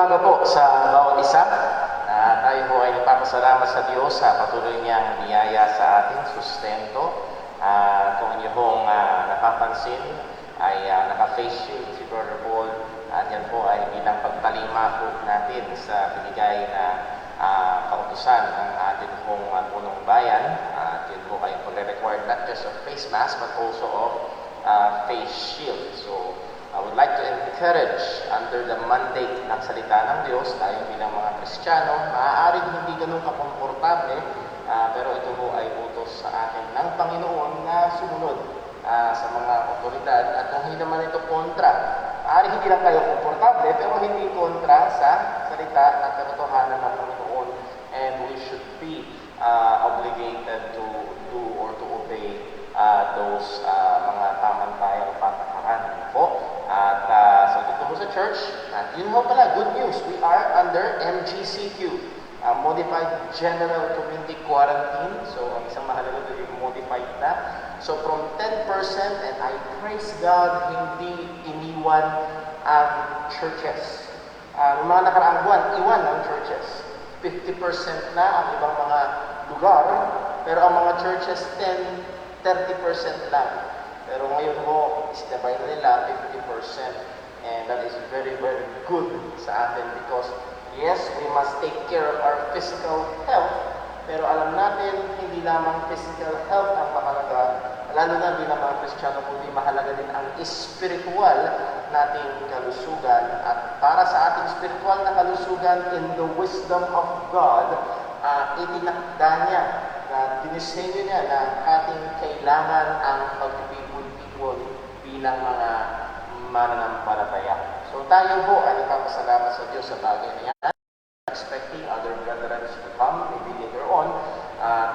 umaga po sa bawat isa. Tayo po ay nagpapasalamat sa Diyos sa patuloy niyang niyaya sa ating sustento. Kung inyo pong napapansin, ay naka-face shield si Brother Paul. At yan po ay bilang pagtalima po natin sa binigay na kautusan ng ating pong punong bayan. At yun po ay pag-required not just of face mask but also of face shield. So, I would like to encourage under the mandate ng salita ng Diyos, tayo bilang mga Kristiyano, maaaring hindi ganun kakomportable, pero ito po ay utos sa atin ng Panginoon na sumunod sa mga otoridad at kung hindi naman ito kontra. Maaaring hindi lang tayo komportable, pero hindi kontra sa salita at katotohanan ng Panginoon, and we should be obligated to do or to obey those mga tamang-tayang patakaran po. At so dito po sa church, at yun mo pala, good news, we are under MGCQ, Modified General Community Quarantine. So ang isang mahalaga ito yung modified na. So from 10%, and I praise God, hindi iniwan ang churches. Noong mga nakaraang buwan, iwan ang churches. 50% na ang ibang mga lugar, pero ang mga churches 30% lang. Pero ngayon mo, isnabay na nila 50%. And that is very, very good sa atin because yes, we must take care of our physical health, pero alam natin, hindi lamang physical health ang mahalaga, lalo na bilang mga Kristiyano, kundi mahalaga din ang spiritual nating kalusugan. At para sa ating spiritual na kalusugan, in the wisdom of God, itinakda niya na dinisenyo niya na ating kailangan ang pagpipon-pipon bilang mga mananampalataya. So tayo po ay nagpapasalamat sa Diyos sa bagay na yan. Expecting other brethren to come, maybe later on,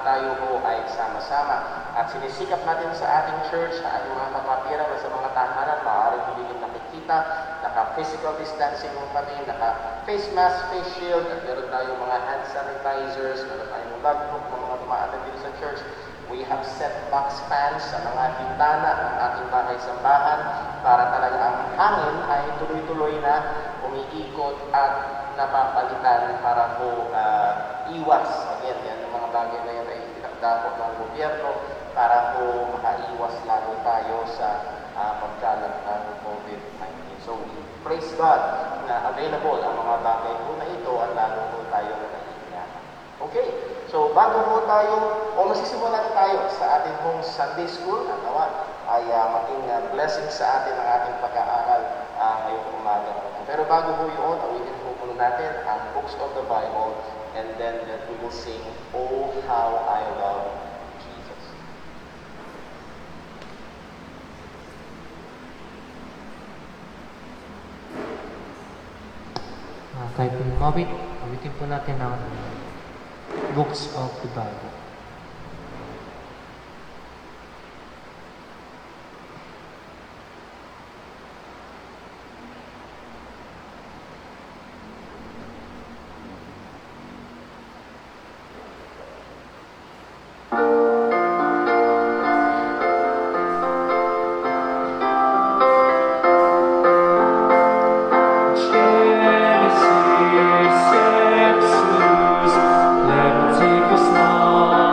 tayo po ay sama-sama. At sinisikap natin sa ating church, sa ating mga kapatiran na sa mga tahanan, maaaring hindi din nakikita, naka-physical distancing mo kami, naka-face mask, face shield, at meron tayo mga hand sanitizers, meron tayong logbook ng mga dumaan dito sa church. We have set box fans sa mga bintana ng ating bahay-sambahan para talaga ang hangin ay tuloy-tuloy na umiikot at napapalitan para po iwas. Again, yan yung mga bagay na yan ay tinakda ng gobyerno para po makaiwas lalo tayo sa pagkalat ng COVID-19. So, we praise God na available ang mga bagay po na ito at lalo po tayo nag-iingat. Okay, so bago po tayo, masisimulan tayo sa ating pong Sunday School, at nawa ay maging blessing sa atin ang ating pag-aaral ngayong umaga. Pero bago po yun, awitin po muna natin ang books of the Bible, and then we will sing, Oh, How I Love Jesus. Kahit po awitin po natin ang books of the Bible. Genesis, Exodus, Leviticus, Numbers.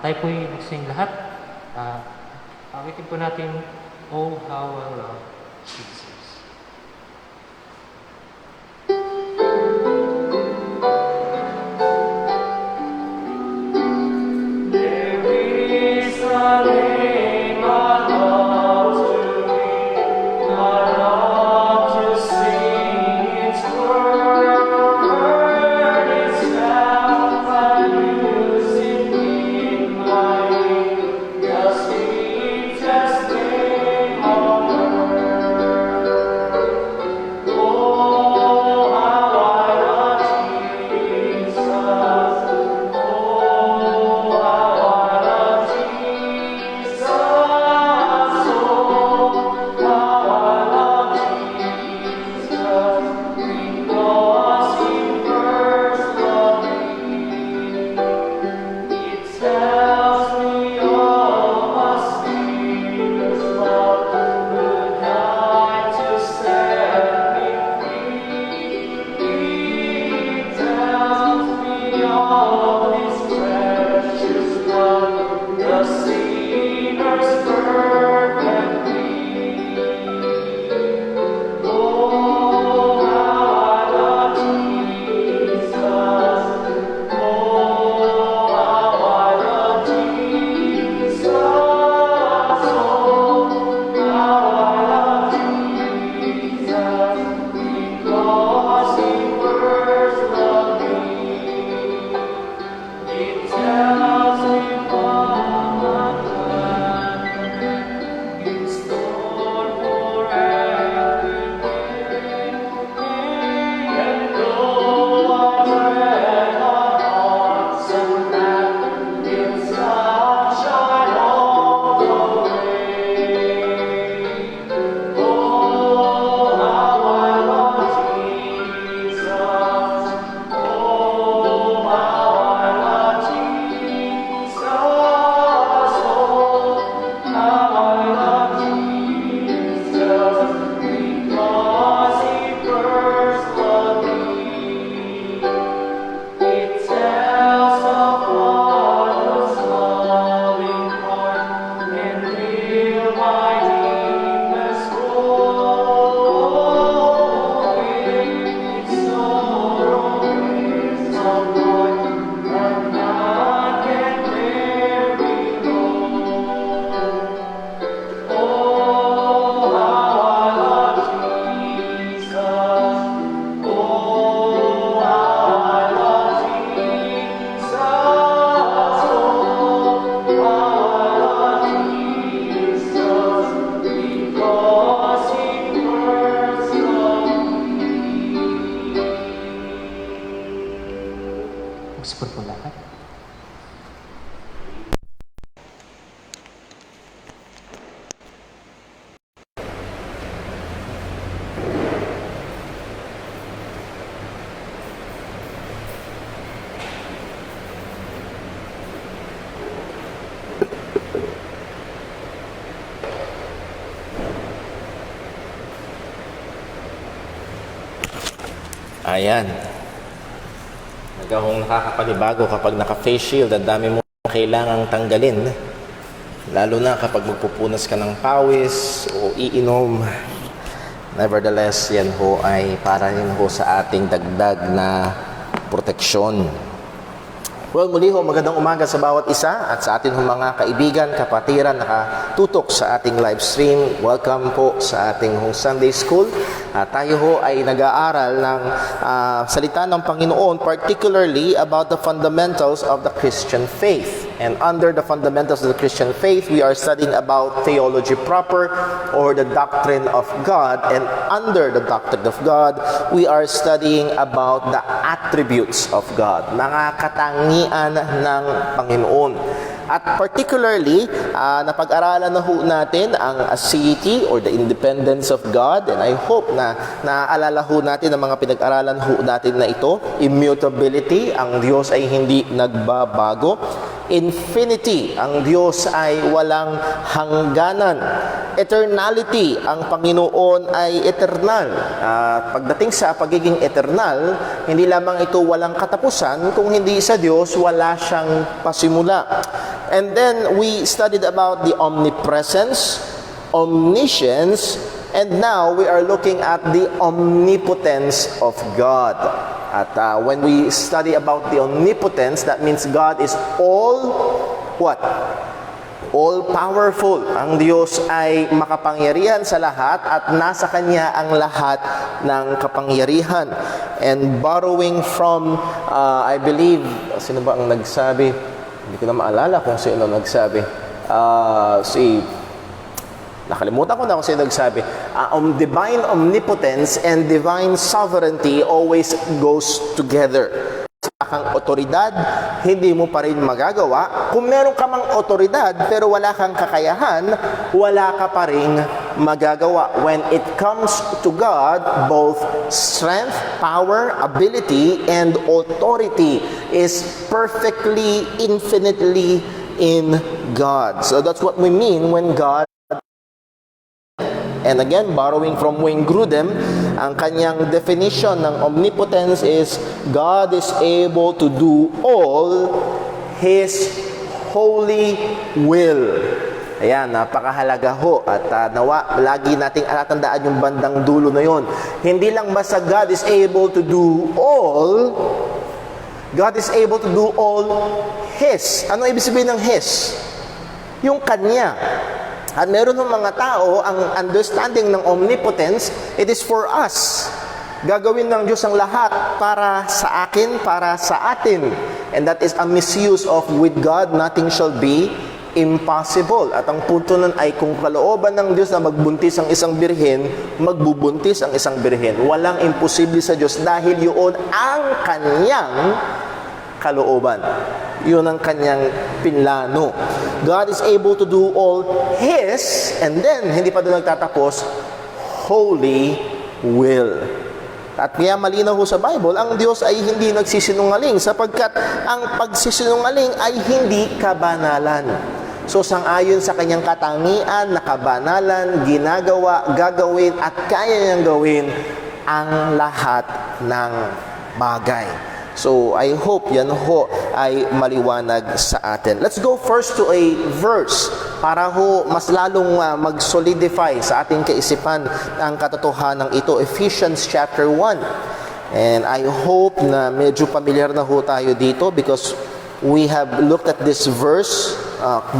tayo po'y magsing lahat. Awitin po natin, Oh, how I love Jesus. There is a name I love to read, I love to sing its word, its sounds and music in my ear, the sweetest name on earth. Oh, how I love Jesus. Oh, how I love Jesus. Oh, how I love Jesus. Because He first loved me. It tells me of a Savior's love who died to set me free. It tells me of His precious blood, the sinner's perfect plea. Oh, how I love Jesus. Oh, how I love Jesus. Oh, how I love Jesus. Because He first loved me. It tells me what my plan in store for every day. And though I tread on hearts and land in sunshine all the way. Oh, how I love Jesus. Oh, how I love Jesus. Oh, how I love Jesus. Because He first loved me. It tells of Father's loving heart and fill my deepest woe with sorrow, wisdom, Lord, that none can bear below. Oh, how I love Jesus. Oh, how I love Jesus. Oh, how I love Jesus. Because He first loved me. Magsipon po lahat. Ayan. Nagahong nakakapanibago kapag naka-face shield. Ang dami mo kailangang tanggalin. Lalo na kapag magpupunas ka ng pawis o iinom. Nevertheless, yan ho ay para rin ho sa ating dagdag na proteksyon. Well, muli ho, magandang umaga sa bawat isa at sa atin ho mga kaibigan, kapatiran, nakatutok sa ating live stream. Welcome po sa ating hong Sunday School. Tayo ho ay nag-aaral ng salita ng Panginoon, particularly about the fundamentals of the Christian faith. And under the fundamentals of the Christian faith, we are studying about theology proper or the doctrine of God. And under the doctrine of God, we are studying about the attributes of God, mga katangian ng Panginoon. At particularly, napag-aralan na ho natin ang aseity or the independence of God. And I hope na naaalala ho natin ang mga pinag-aralan ho natin na ito. Immutability, ang Diyos ay hindi nagbabago. Infinity, ang Diyos ay walang hangganan. Eternality, ang Panginoon ay eternal. Pagdating sa pagiging eternal, hindi lamang ito walang katapusan, kung hindi sa Diyos, wala siyang pasimula. And then we studied about the omnipresence, omniscience, and now we are looking at the omnipotence of God. At when we study about the omnipotence, that means God is all what? All powerful. Ang Diyos ay makapangyarihan sa lahat at nasa Kanya ang lahat ng kapangyarihan. And borrowing from, I believe, sino ba ang nagsabi? Hindi ko na maalala kung sino nagsabi. Nakalimutan ko na kung sino nagsabi. Divine omnipotence and divine sovereignty always goes together. Sa kang otoridad, hindi mo pa rin magagawa. Kung meron ka mang otoridad, pero wala kang kakayahan, wala ka pa rin magagawa. When it comes to God, both strength, power, ability, and authority is perfectly, infinitely in God. So that's what we mean when God. And again, borrowing from Wayne Grudem, ang kanyang definition ng omnipotence is God is able to do all His holy will. Ayan, napakahalaga ho. At nawa, lagi nating alatandaan yung bandang dulo na yon. Hindi lang basta God is able to do all, God is able to do all His. Ano ibig sabihin ng His? Yung Kanya. At meron ng mga tao, ang understanding ng omnipotence, it is for us. Gagawin ng Diyos ang lahat para sa akin, para sa atin. And that is a misuse of with God, nothing shall be impossible. At ang punto nun ay kung kalooban ng Diyos na magbuntis ang isang birhen, magbubuntis ang isang birhen. Walang imposible sa Diyos dahil yun ang Kanyang kalooban. Yun ang Kanyang pinlano. God is able to do all His, and then, hindi pa doon nagtatapos, holy will. At kaya malinaw ho sa Bible, ang Diyos ay hindi nagsisinungaling sapagkat ang pagsisinungaling ay hindi kabanalan. So, sang-ayon sa Kanyang katangian na kabanalan, ginagawa, gagawin, at kaya niyang gawin ang lahat ng bagay. So, I hope yan ho ay maliwanag sa atin. Let's go first to a verse para ho mas lalong mag-solidify sa ating kaisipan ang katotohanan ito. Ephesians chapter 1. And I hope na medyo familiar na ho tayo dito because we have looked at this verse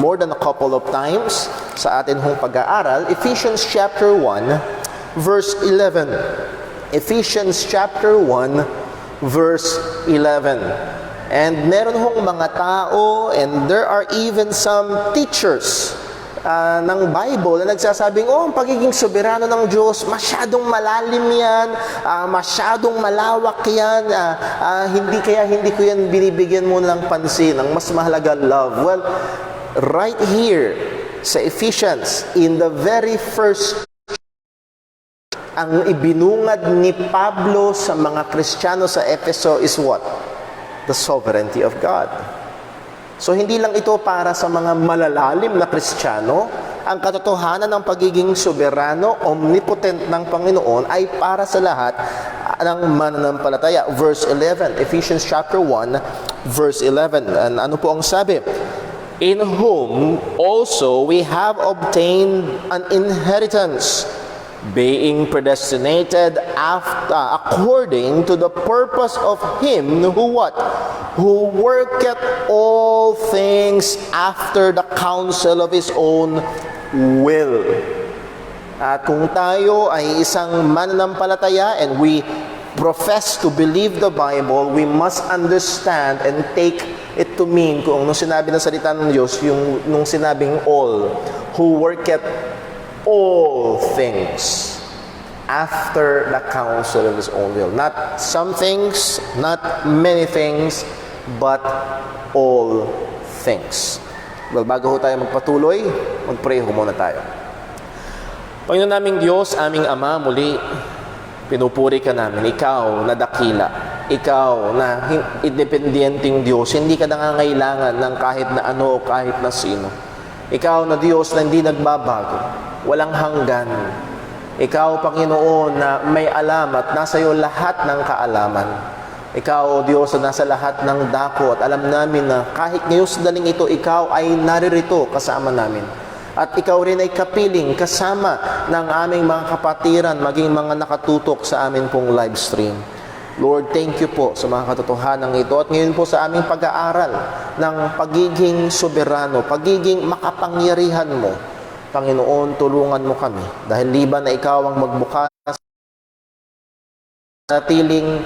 more than a couple of times sa atin hong pag-aaral. Ephesians chapter 1, verse 11. Ephesians chapter 1, verse 11. And meron hong mga tao, and there are even some teachers ng Bible na nagsasabing, ang pagiging soberano ng Diyos, masyadong malalim yan, masyadong malawak yan, hindi ko yan binibigyan mo ng pansin, ang mas mahalaga, love. Well, right here sa Ephesians, in the very first ang ibinungad ni Pablo sa mga Kristiyano sa Efeso is what? The sovereignty of God. So, hindi lang ito para sa mga malalalim na Kristiyano. Ang katotohanan ng pagiging soberano, omnipotent ng Panginoon ay para sa lahat ng mananampalataya. Verse 11, Ephesians chapter 1, verse 11. And ano po ang sabi? In whom also we have obtained an inheritance, being predestinated according to the purpose of Him who what? Who worketh all things after the counsel of His own will. At kung tayo ay isang mananampalataya and we profess to believe the Bible, we must understand and take it to mean kung nung sinabi ng salita ng Diyos, yung nung sinabing all, who worketh all things after the counsel of His own will. Not some things, not many things, but all things. Well, bago ho tayo magpatuloy, mag-pray ho muna tayo. Panginoon naming Diyos, aming Ama, muli pinupuri ka namin. Ikaw na dakila. ikaw na independenteng Diyos, hindi ka nangangailangan ng kahit na ano o kahit na sino. Ikaw na Diyos na hindi nagbabago, walang hanggan. Ikaw, Panginoon, na may alam at nasa iyo lahat ng kaalaman. Ikaw, O Diyos, na nasa lahat ng dako at alam namin na kahit ngayon sa daling ito, ikaw ay naririto kasama namin. At ikaw rin ay kapiling kasama ng aming mga kapatiran, maging mga nakatutok sa amin pong live stream. Lord, thank you po sa mga katotohanan ito. At ngayon po sa aming pag-aaral ng pagiging soberano, pagiging makapangyarihan mo, Panginoon, tulungan mo kami. Dahil liban na ikaw ang magbukas, natiling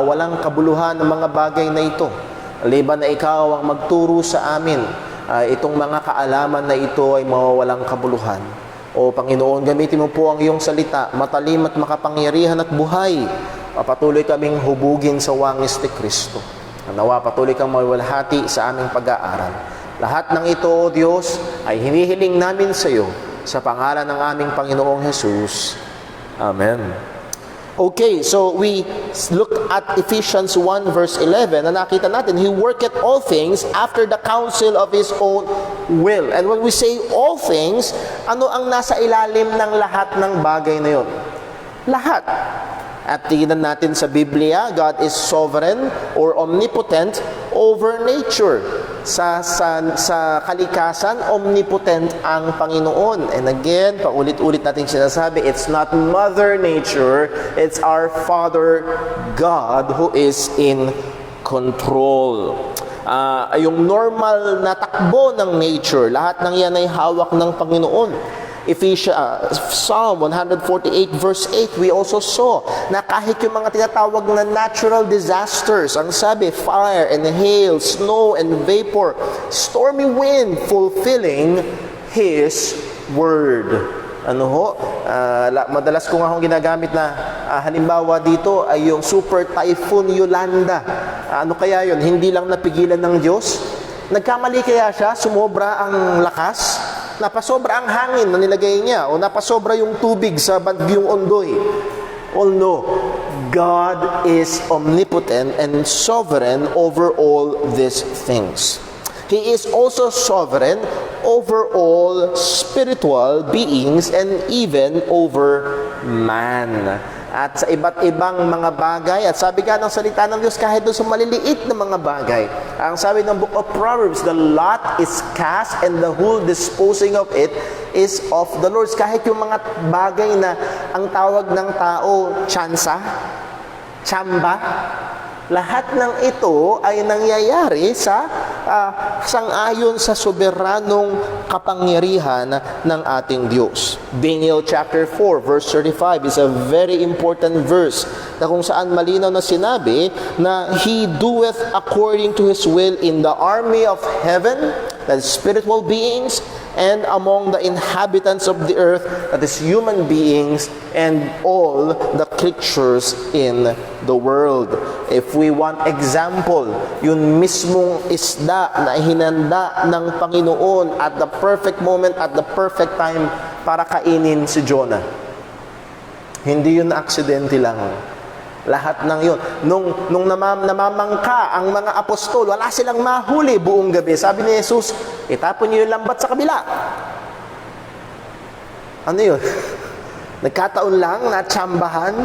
walang kabuluhan ng mga bagay na ito. Liban na ikaw ang magturo sa amin, itong mga kaalaman na ito ay mawawalang kabuluhan. O Panginoon, gamitin mo po ang iyong salita, matalim at makapangyarihan at buhay. Patuloy kaming hubugin sa wangis ni Kristo. Nawa, patuloy kang mawalhati sa aming pag-aaral. Lahat ng ito, O Diyos, ay hinihiling namin sa iyo sa pangalan ng aming Panginoong Jesus. Amen. Okay, so we look at Ephesians 1 verse 11 na nakita natin, He worketh all things after the counsel of His own will. And when we say all things, ano ang nasa ilalim ng lahat ng bagay na yun? Lahat. At tingnan natin sa Biblia, God is sovereign or omnipotent over nature. Sa kalikasan, omnipotent ang Panginoon. And again, paulit-ulit natin sinasabi, it's not Mother Nature, it's our Father God who is in control. Yung normal na takbo ng nature, lahat ng yan ay hawak ng Panginoon. Psalm 148 verse 8, we also saw na kahit yung mga tinatawag na natural disasters, ang sabi, fire and hail, snow and vapor, stormy wind, fulfilling His word. Ano ho? Madalas ko nga akong ginagamit na halimbawa dito ay yung Super Typhoon Yolanda. Ano kaya yun? Hindi lang napigilan ng Diyos? Nagkamali kaya siya? Sumobra ang lakas? Napasobra ang hangin na nilagay niya o napasobra yung tubig sa bagyong Ondoy. Oh no, God is omnipotent and sovereign over all these things. He is also sovereign over all spiritual beings and even over man. At sa iba't ibang mga bagay, at sabi nga ng salita ng Diyos, kahit doon sa maliliit na mga bagay, ang sabi ng Book of Proverbs, the lot is cast and the whole disposing of it is of the Lord. Kahit yung mga bagay na ang tawag ng tao, tsansa, tsamba, lahat ng ito ay nangyayari sa sangayon sa soberanong kapangyarihan ng ating Diyos. Daniel chapter 4 verse 35 is a very important verse na kung saan malinaw na sinabi na He doeth according to His will in the army of heaven, that is spiritual beings, and among the inhabitants of the earth, that is human beings, and all the creatures in the world. If we want example, yun mismong isda na hinanda ng Panginoon at the perfect moment, at the perfect time para kainin si Jonah. Hindi yun aksidente lang. Lahat ng yun. Nung namamangka ang mga apostol, wala silang mahuli buong gabi. Sabi ni Jesus, itapon niyo yung lambat sa kabila. Ano yun? Nagkataon lang na tsambahan?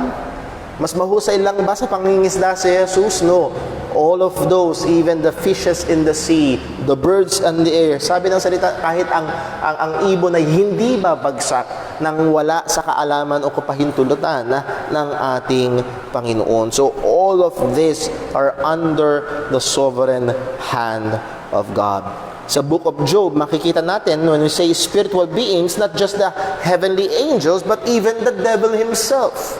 Mas mahusay lang ba sa pangingisda si Jesus? No. All of those, even the fishes in the sea, the birds in the air. Sabi ng salita, kahit ang ibon ay hindi babagsak nang wala sa kaalaman o kapahintulutan ng ating Panginoon. So all of this are under the sovereign hand of God. Sa book of Job, makikita natin when we say spiritual beings, not just the heavenly angels, but even the devil himself.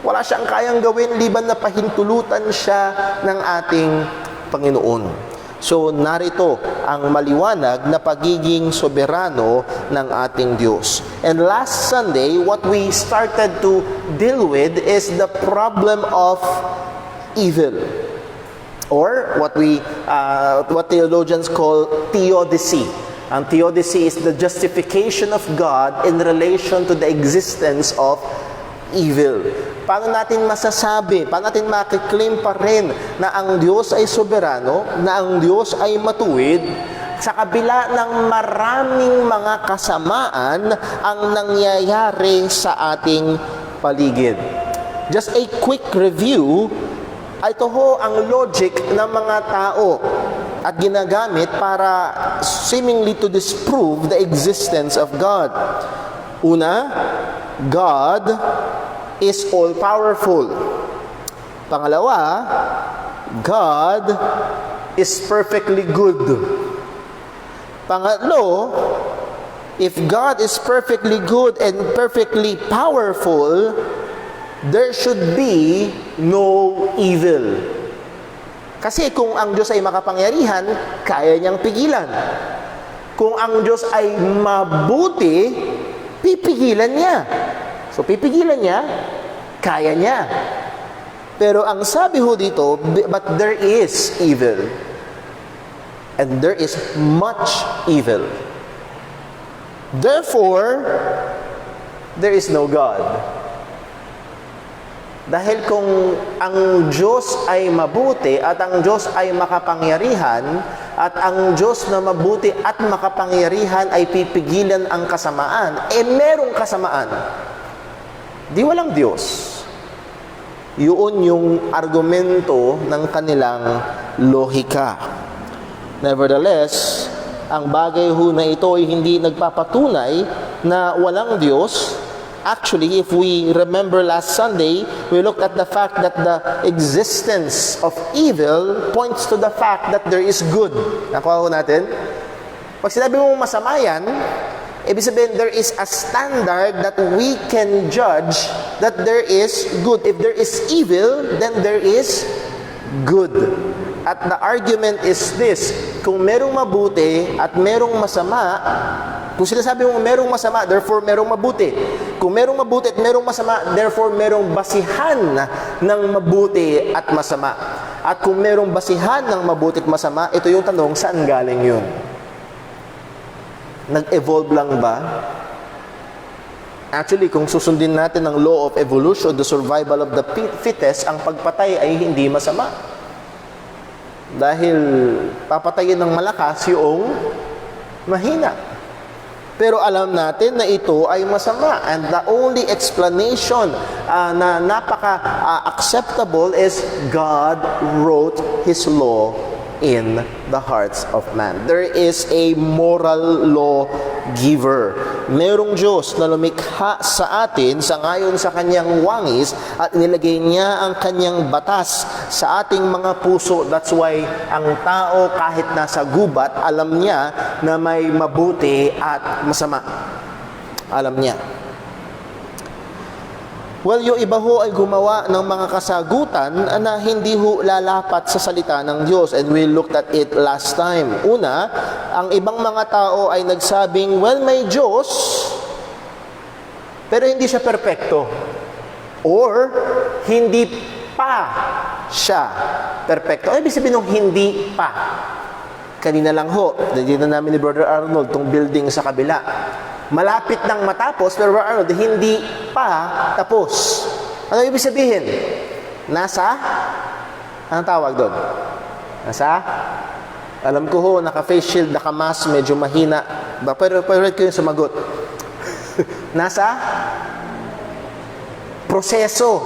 Wala siyang kayang gawin liban na pahintulutan siya ng ating Panginoon. So narito ang maliwanag na pagiging soberano ng ating Diyos. And last Sunday, what we started to deal with is the problem of evil, or what theologians call theodicy. Ang theodicy is the justification of God in relation to the existence of evil. paano natin masasabi, paano natin makiklaim pa rin na ang Diyos ay soberano, na ang Diyos ay matuwid, sa kabila ng maraming mga kasamaan ang nangyayari sa ating paligid. Just a quick review, ito ho ang logic ng mga tao at ginagamit para seemingly to disprove the existence of God. Una, God is all-powerful. Pangalawa, God is perfectly good. Pangatlo, if God is perfectly good and perfectly powerful, there should be no evil. Kasi kung ang Diyos ay makapangyarihan, kaya niyang pigilan. Kung ang Diyos ay mabuti, pipigilan niya. So pipigilan niya, kaya niya. Pero ang sabi ho dito, but there is evil. And there is much evil. Therefore, there is no God. Dahil kung ang Diyos ay mabuti at ang Diyos ay makapangyarihan at ang Diyos na mabuti at makapangyarihan ay pipigilan ang kasamaan, merong kasamaan. Di walang Diyos. Yun yung argumento ng kanilang lohika. Nevertheless, ang bagay ho na ito ay hindi nagpapatunay na walang Diyos. Actually, if we remember last Sunday, we looked at the fact that the existence of evil points to the fact that there is good. Nakuha ho natin? Pag sinabi mong masama yan, ibig sabihin, there is a standard that we can judge that there is good. If there is evil, then there is good. At the argument is this, kung merong mabuti at merong masama, kung sinasabi mo merong masama, therefore merong mabuti. Kung merong mabuti at merong masama, therefore merong basihan ng mabuti at masama. At kung merong basihan ng mabuti at masama, ito yung tanong, saan galing yun? Nag-evolve lang ba? Actually, kung susundin natin ang law of evolution, the survival of the fittest, ang pagpatay ay hindi masama. Dahil papatayin ng malakas yung mahina. Pero alam natin na ito ay masama. And the only explanation na napaka-acceptable is God wrote His law in the hearts of man. There is a moral law giver. Merong Diyos na lumikha sa atin sa ngayon sa kanyang wangis at inilagay niya ang kanyang batas sa ating mga puso. That's why ang tao kahit nasa gubat, alam niya na may mabuti at masama. Alam niya. Well, yung iba ho ay gumawa ng mga kasagutan na hindi ho lalapat sa salita ng Diyos. And we looked at it last time. Una, ang ibang mga tao ay nagsabing, well, may Diyos, pero hindi siya perpekto. Or, hindi pa siya perpekto. Ano ibig sabihin ng hindi pa? Kanina lang ho, dito namin ni Brother Arnold, tong building sa kabila. Malapit nang matapos, pero Arnold, hindi pa tapos. Ano ibig sabihin? Anong tawag doon? Alam ko ho, naka-face shield, naka-mask, medyo mahina. Pero red ko yung sumagot. Proseso.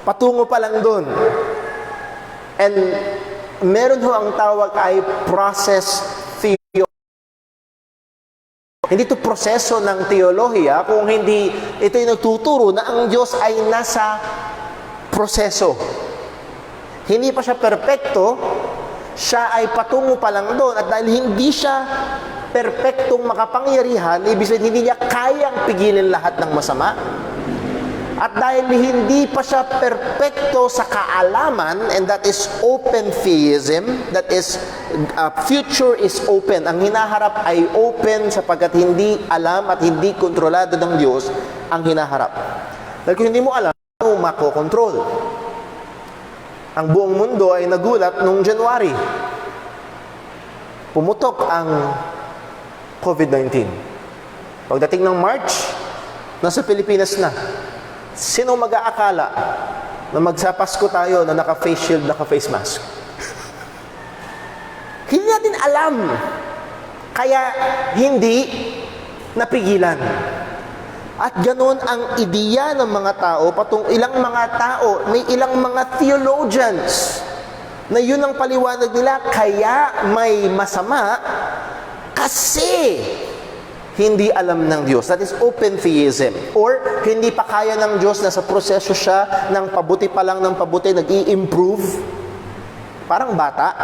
Patungo pa lang doon. And meron ho ang tawag ay process theory. Hindi ito proseso ng teolohiya, kung hindi ito yung nagtuturo na ang Diyos ay nasa proseso. Hindi pa siya perpekto, siya ay patungo pa lang doon. At dahil hindi siya perpektong makapangyarihan, ibig sabihin hindi niya kayang pigilin lahat ng masama. At dahil hindi pa siya perpekto sa kaalaman, and that is open theism, that is, future is open. Ang hinaharap ay open sapagkat hindi alam at hindi kontrolado ng Diyos ang hinaharap. Dahil kung hindi mo alam, mo makokontrol. Ang buong mundo ay nagulat noong January. Pumutok ang COVID-19. Pagdating ng March, nasa Pilipinas na. Sino mag-aakala na magsapasko tayo na naka-face shield, naka-face mask? Hindi natin alam. Kaya hindi napigilan. At ganoon ang ideya ng mga tao, ilang mga tao, may ilang mga theologians na yun ang paliwanag nila, kaya may masama kasi hindi alam ng Diyos. That is open theism. Or hindi pa kaya ng Diyos, nasa proseso siya ng pabuti pa lang ng pabuti, nag-i-improve. Parang bata,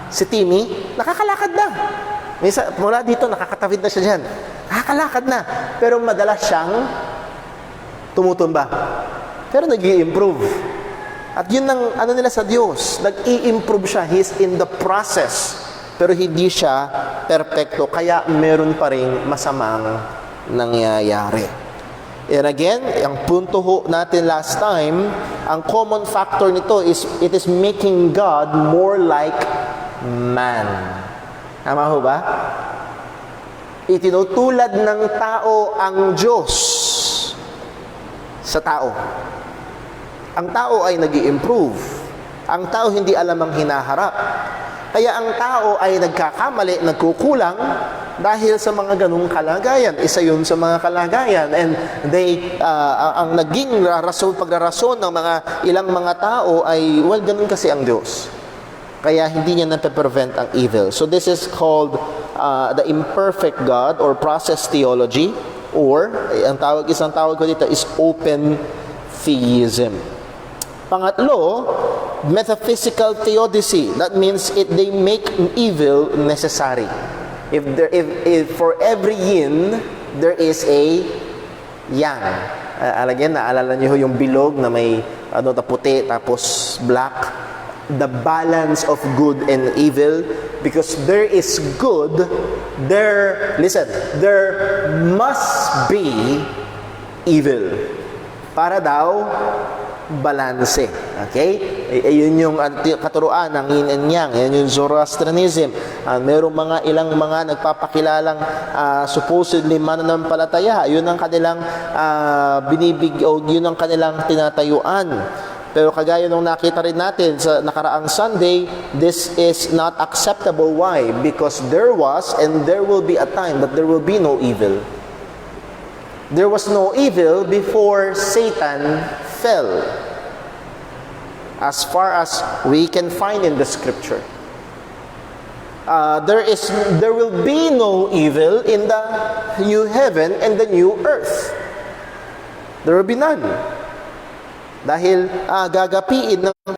si Timmy, nakakalakad na. Minsan, mula dito, nakakatawid na siya dyan. Nakakalakad na. Pero madalas siyang tumutumba. Pero nag-i-improve. At yun ang ano nila sa Diyos. Nag-i-improve siya. He's in the process. Pero hindi siya perpekto. Kaya meron pa rin masamang nangyayari. And again, ang punto ho natin last time, ang common factor nito is it is making God more like man. Tama ho ba? Itinutulad ng tao ang Diyos sa tao. Ang tao ay nag-i-improve. Ang tao hindi alam ang hinaharap. Kaya ang tao ay nagkakamali, nagkukulang dahil sa mga ganung kalagayan. Isa yun sa mga kalagayan. And ang naging pagrarason ng mga ilang mga tao ay, well, ganun kasi ang Diyos. Kaya hindi niya nape-prevent ang evil. So this is called the imperfect God or process theology, or isang tawag ko dito is open theism. Pangatlo, metaphysical theodicy. That means they make evil necessary. If for every yin there is a yang. Again, naalala niyo yung bilog na may puti tapos black. The balance of good and evil, because there is good, there must be evil para daw balanse. Okay? Yun yung katuruan ng yin and yang. Yan yung Zoroastrianism. Merong ilang mga nagpapakilalang supposedly mananampalataya. Yun ang kanilang yun ang kanilang tinatayuan. Pero kagaya nung nakita rin natin sa nakaraang Sunday, this is not acceptable. Why? Because there was and there will be a time that there will be no evil. There was no evil before Satan fell. As far as we can find in the scripture. There will be no evil in the new heaven and the new earth. There will be none. Dahil gagapiin ng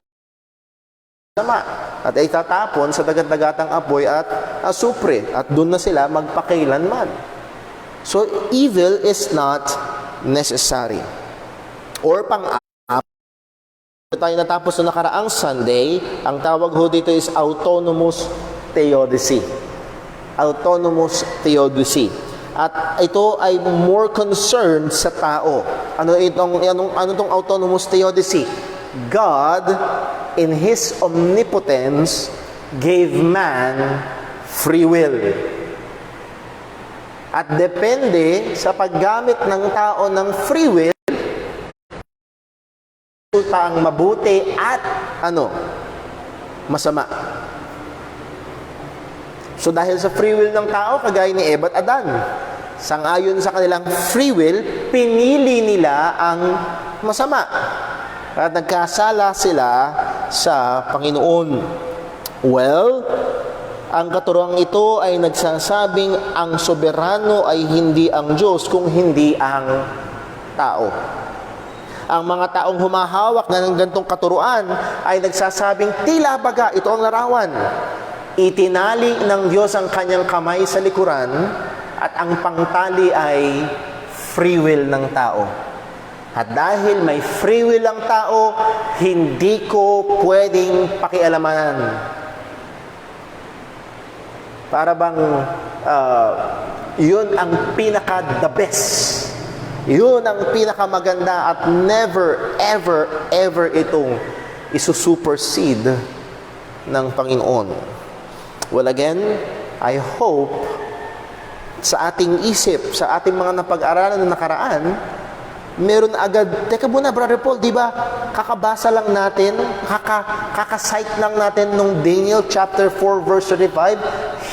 sama at ay tatapon sa dagat-dagatang apoy at asupre at doon na sila magpakailanman. So evil is not necessary. Or tayo natapos na nakaraang Sunday, ang tawag ho dito is autonomous theodicy. Autonomous theodicy. At ito ay more concerned sa tao. Ano itong autonomous theodicy? God, in His omnipotence, gave man free will. At depende sa paggamit ng tao ng free will, resulta ang mabuti at masama. So dahil sa free will ng tao, kagaya ni Eva at Adan, sangayon sa kanilang free will, pinili nila ang masama. At nagkasala sila sa Panginoon. Well, ang katuruang ito ay nagsasabing ang soberano ay hindi ang Diyos kung hindi ang tao. Ang mga taong humahawak ng ganitong katuruan ay nagsasabing tila baga ito ang larawan. Itinali ng Diyos ang kanyang kamay sa likuran at ang pangtali ay free will ng tao. At dahil may free will ang tao, hindi ko pwedeng pakialamanan. Para bang yun ang pinaka-the best. Yun ang pinakamaganda at never, ever, ever itong isusupersede ng Panginoon. Well, again, I hope sa ating isip, sa ating mga napag-aralan na nakaraan, meron agad, teka muna, Brother Paul, di ba, kakabasa lang natin, kakasite lang natin nung Daniel chapter 4 verse 35,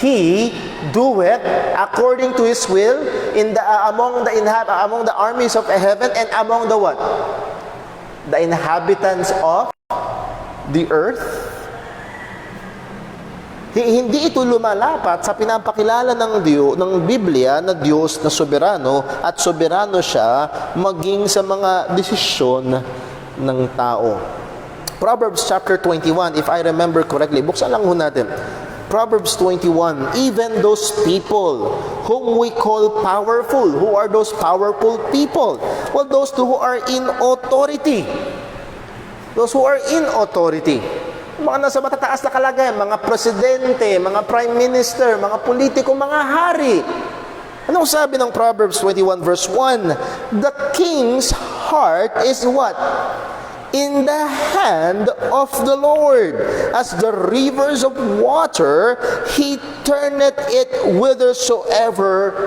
He doeth according to His will in the among the armies of heaven and among the what? The inhabitants of the earth. Hindi ito lumalapat sa pinapakilala ng Biblia na Diyos na soberano at soberano siya maging sa mga desisyon ng tao. Proverbs chapter 21, if I remember correctly, buksan lang ho natin. Proverbs 21, even those people whom we call powerful, who are those powerful people? Well, those who are in authority. Those who are in authority. Mga nasa matataas na kalagayan, mga presidente, mga prime minister, mga politiko, mga hari. Anong sabi ng Proverbs 21 verse 1? The king's heart is what? In the hand of the Lord. As the rivers of water, He turneth it whithersoever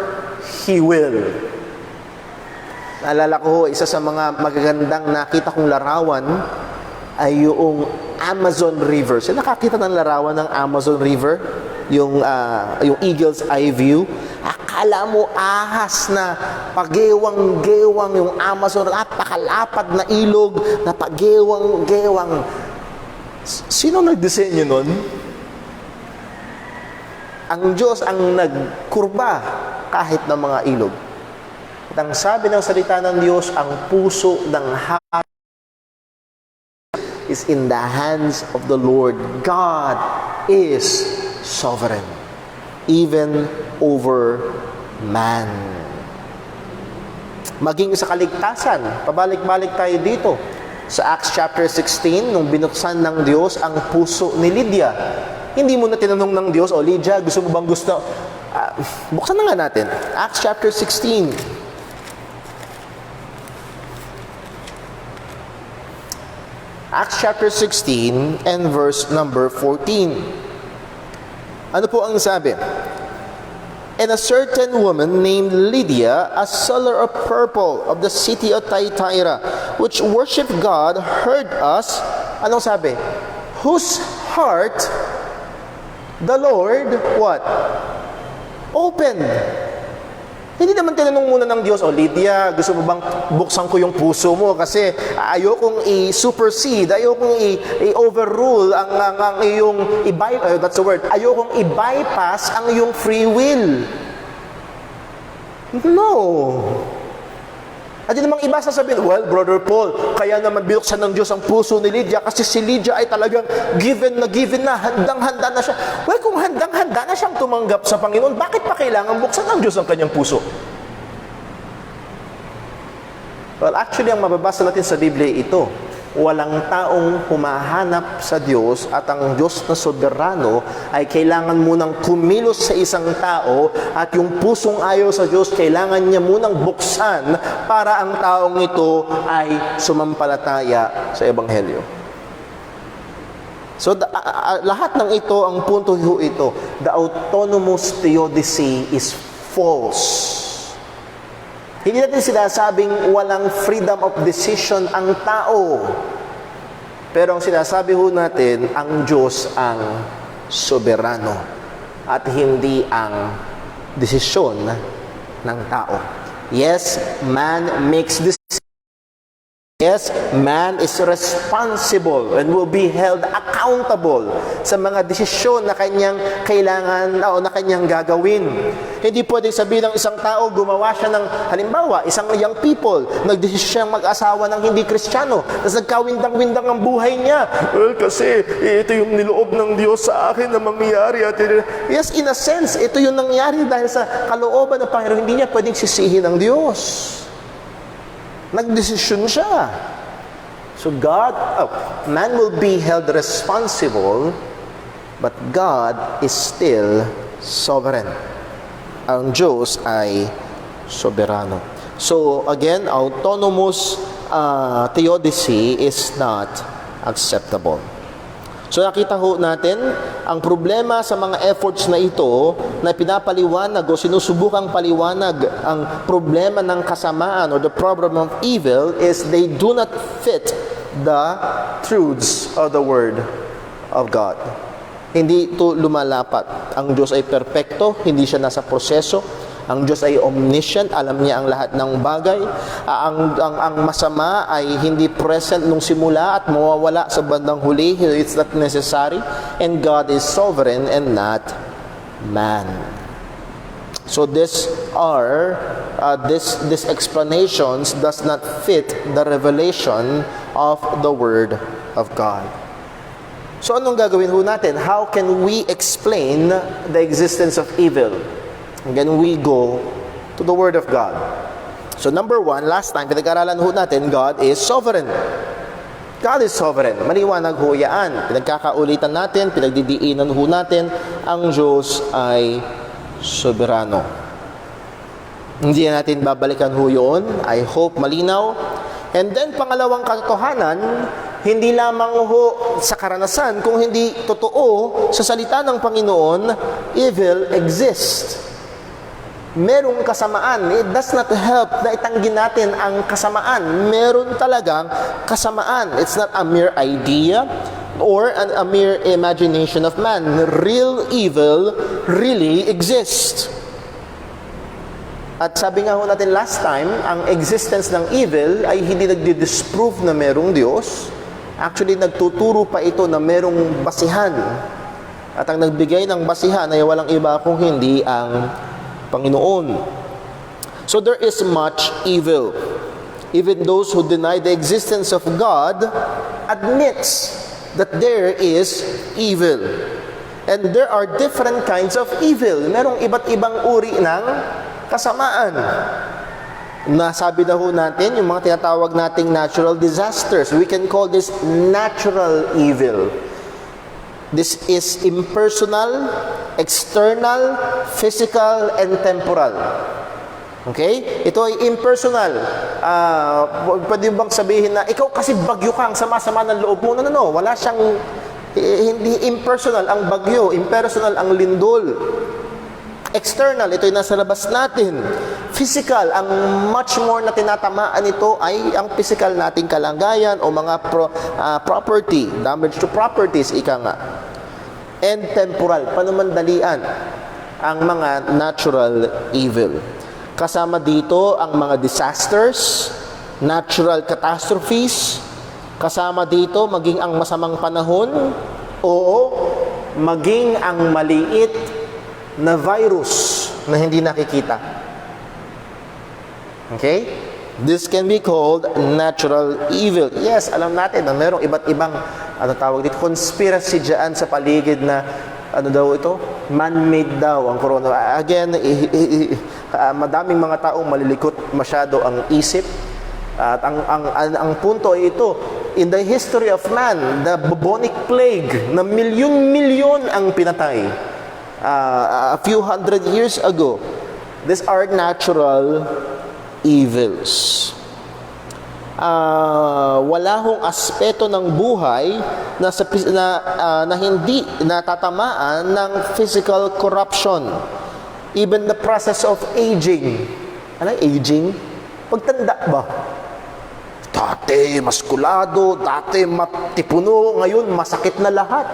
He will. Naalala ko, isa sa mga magagandang nakita kong larawan ay yung Amazon River. So, nakakita ng larawan ng Amazon River? Yung eagle's eye view. Akala mo ahas na pagewang-gewang yung Amazon. Napakalapad na ilog na pagewang-gewang. Sino nagdisenyo nun? Ang Diyos ang nagkurba kahit ng mga ilog. At ang sabi ng salita ng Diyos, ang puso ng hari is in the hands of the Lord. God is sovereign, even over man. Maging sa kaligtasan, pabalik-balik tayo dito. Sa Acts chapter 16, nung binuksan ng Diyos ang puso ni Lydia, hindi mo na tinanong ng Diyos, o Lydia, gusto mo bang gusto? Buksan na nga natin. Acts chapter 16. Acts chapter 16 and verse number 14. Ano po ang sabi? And a certain woman named Lydia, a seller of purple of the city of Thyatira, which worshiped God, heard us. Anong sabi? Whose heart the Lord, what? Opened. Hindi naman tinanong muna ng Diyos, Lydia, gusto mo bang buksan ko yung puso mo? Kasi ayokong i-supersede, ayokong i-overrule ang iyong that's the word. Ayokong i-bypass ang iyong free will. No. At yun namang iba sasabihin, well, Brother Paul, kaya naman binuksan ng Diyos ang puso ni Lydia kasi si Lydia ay talagang given na, handang-handa na siya. Well, kung handang-handa na siyang tumanggap sa Panginoon, bakit pa kailangan buksan ng Diyos ang kanyang puso? Well, actually, ang mababasa natin sa Biblia ito, walang taong humahanap sa Diyos at ang Diyos na soberano ay kailangan munang kumilos sa isang tao at yung pusong ayaw sa Diyos, kailangan niya munang buksan para ang taong ito ay sumampalataya sa Ebanghelyo. So, lahat ng ito, ang punto ito, the autonomous theodicy is false. Hindi natin sinasabing walang freedom of decision ang tao. Pero ang sinasabi ho natin, ang Diyos ang soberano at hindi ang desisyon ng tao. Yes, man makes decisions. Yes, man is responsible and will be held accountable sa mga desisyon na kanyang kailangan o na kanyang gagawin. Hindi pwedeng sabihin ng isang tao, gumawa siya ng, halimbawa, isang young people, nagdesisyon siyang mag-asawa ng hindi Kristiyano, tapos nagkawindang-windang ang buhay niya. Well, kasi ito yung niloob ng Diyos sa akin na mangyayari. Yes, in a sense, ito yung nangyari dahil sa kalooban ng Panginoon. Hindi niya pwedeng sisihin ang Diyos. Nagdesisyon siya. So man will be held responsible, but God is still sovereign. Ang Diyos ay soberano. So again, autonomous theodicy is not acceptable. So nakita ho natin, ang problema sa mga efforts na ito, na pinapaliwanag o sinusubukang paliwanag ang problema ng kasamaan or the problem of evil is they do not fit the truths of the Word of God. Hindi ito lumalapat. Ang Diyos ay perpekto, hindi siya nasa proseso. Ang Diyos ay omniscient, alam niya ang lahat ng bagay. Ang masama ay hindi present nung simula at mawawala sa bandang huli. It's not necessary. And God is sovereign and not man. So these explanations does not fit the revelation of the Word of God. So anong gagawin ho natin? How can we explain the existence of evil? Again, we go to the Word of God. So number one, last time, pinag-aralan ho natin, God is sovereign. God is sovereign. Maliwanag ho yan. Pinagkakaulitan natin, pinagdidiinan ho natin, ang Diyos ay soberano. Hindi natin babalikan ho yun. I hope malinaw. And then, pangalawang katotohanan, hindi lamang ho sa karanasan, kung hindi totoo sa salita ng Panginoon, evil exists. Merong kasamaan. It does not help na itanggin natin ang kasamaan. Meron talagang kasamaan. It's not a mere idea or a mere imagination of man. Real evil really exists. At sabi nga ho natin last time, ang existence ng evil ay hindi nagdi-disprove na merong Diyos. Actually, nagtuturo pa ito na merong basihan. At ang nagbigay ng basihan ay walang iba kung hindi ang Panginoon. So there is much evil. Even those who deny the existence of God admits that there is evil. And there are different kinds of evil. Merong iba't ibang uri ng kasamaan. Nasabi na ho natin yung mga tinatawag nating natural disasters. We can call this natural evil. This is impersonal, external, physical, and temporal. Okay? Ito ay impersonal. Pwede bang sabihin na, ikaw kasi bagyo ka, ang sama-sama ng loob mo. No. Wala siyang, hindi impersonal ang bagyo, impersonal ang lindol. External, ito ay nasa labas natin. Physical, ang much more na tinatamaan ito ay ang physical nating kalagayan o mga property, damage to properties, ika nga. And temporal, panamandalian, ang mga natural evil. Kasama dito ang mga disasters, natural catastrophes, kasama dito maging ang masamang panahon, o maging ang maliit na virus na hindi nakikita. Okay? This can be called natural evil. Yes, alam natin na merong iba't ibang tawag dito, conspiracy dyan sa paligid na daw ito? Man-made daw ang corona. Again, madaming mga taong malilikot masyado ang isip. At ang punto ay ito, in the history of man, the bubonic plague na milyon-milyon ang pinatay a few hundred years ago. These are natural evils. Wala hong aspeto ng buhay na hindi natatamaan ng physical corruption. Even the process of aging. Ano aging? Pagtanda ba? Dati maskulado, dati matipuno, ngayon masakit na lahat.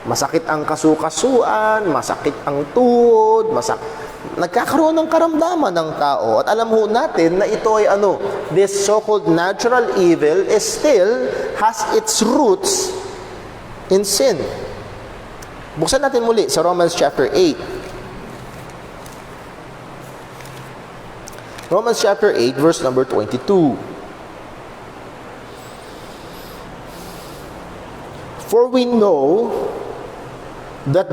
Masakit ang kasukasuan, masakit ang tuhod, nagkakaroon ng karamdaman ng tao. At alam ho natin na ito ay this so-called natural evil is still has its roots in sin. Buksan natin muli sa Romans chapter 8. Romans chapter 8 verse number 22. For we know that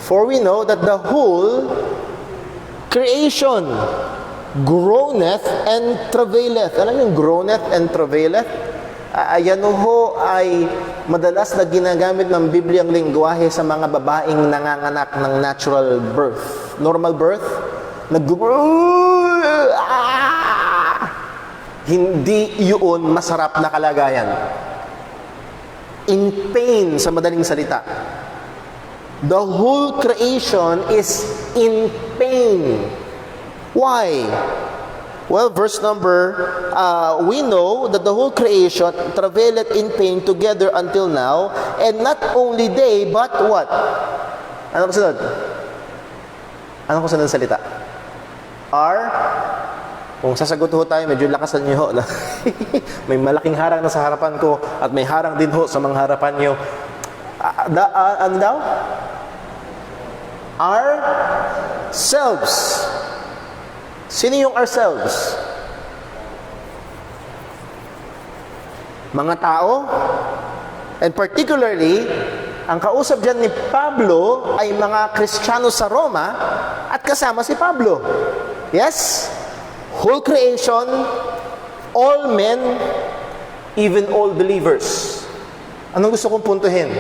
For we know that the whole creation groaneth and travaileth. Alam yung groaneth and travaileth? Ayan ho ay madalas na ginagamit ng Bibliang lingwahe sa mga babaeng nanganganak ng natural birth. Normal birth? Hindi yun masarap na kalagayan. In pain, sa madaling salita. The whole creation is in pain. Why? Well, verse number, we know that the whole creation travaileth in pain together until now, and not only they, but what? Ano kasunod? Ano kasunod ng salita? Are, kung sasagot ho tayo, medyo lakasan niyo ho. May malaking harang na sa harapan ko, at may harang din ho sa mga harapan niyo. Ano daw? Ourselves. Sino yung ourselves? Mga tao. And particularly, ang kausap dyan ni Pablo ay mga Kristiyano sa Roma at kasama si Pablo. Yes? Whole creation, all men, even all believers. Anong gusto kong puntuhin?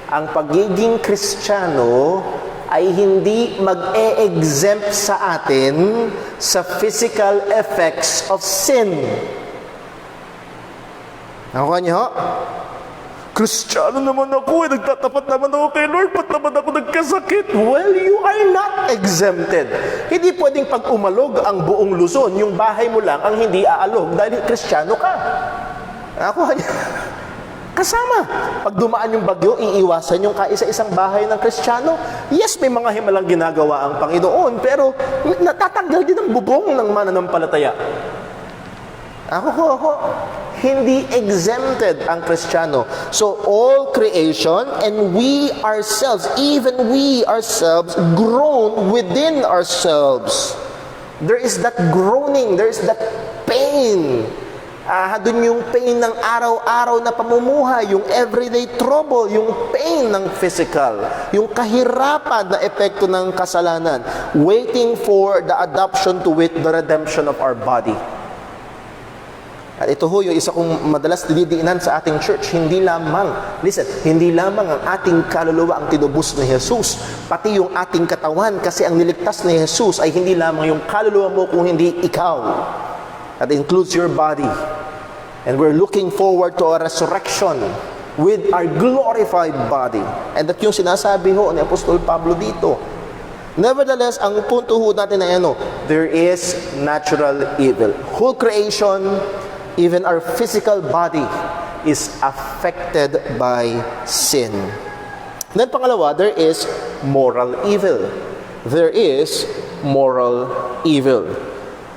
Ang pagiging Kristiyano ay hindi mag-e-exempt sa atin sa physical effects of sin. Nakuha niyo ho? Kristiyano naman ako, nagtatapat naman ako kay Lord, ba't naman ako nagkasakit? Well, you are not exempted. Hindi pwedeng pag umalog ang buong Luzon, yung bahay mo lang ang hindi aalog dahil Kristiyano ka. Nakuha niyo? Kasama. Pag dumaan yung bagyo, iiwasan yung kaisa-isang bahay ng Kristiyano. Yes, may mga himalang ginagawa ang Panginoon, pero natatanggal din ang bubong ng mananampalataya. Ako, hindi exempted ang Kristiyano. So, all creation and we ourselves, even we ourselves, groan within ourselves. There is that groaning, there is that pain. Doon yung pain ng araw-araw na pamumuhay, yung everyday trouble, yung pain ng physical, yung kahirapan na epekto ng kasalanan, waiting for the adoption to wit, the redemption of our body. At ito ho, yung isa kong madalas dinidiinan sa ating church, hindi lamang ang ating kaluluwa ang tinubos ni Jesus, pati yung ating katawan, kasi ang niligtas ni Jesus ay hindi lamang yung kaluluwa mo kung hindi ikaw. That includes your body. And we're looking forward to a resurrection with our glorified body. And that yung sinasabi ho ni Apostol Pablo dito. Nevertheless, ang punto ho natin ay there is natural evil. Whole creation, even our physical body, is affected by sin. Then pangalawa, there is moral evil. There is moral evil.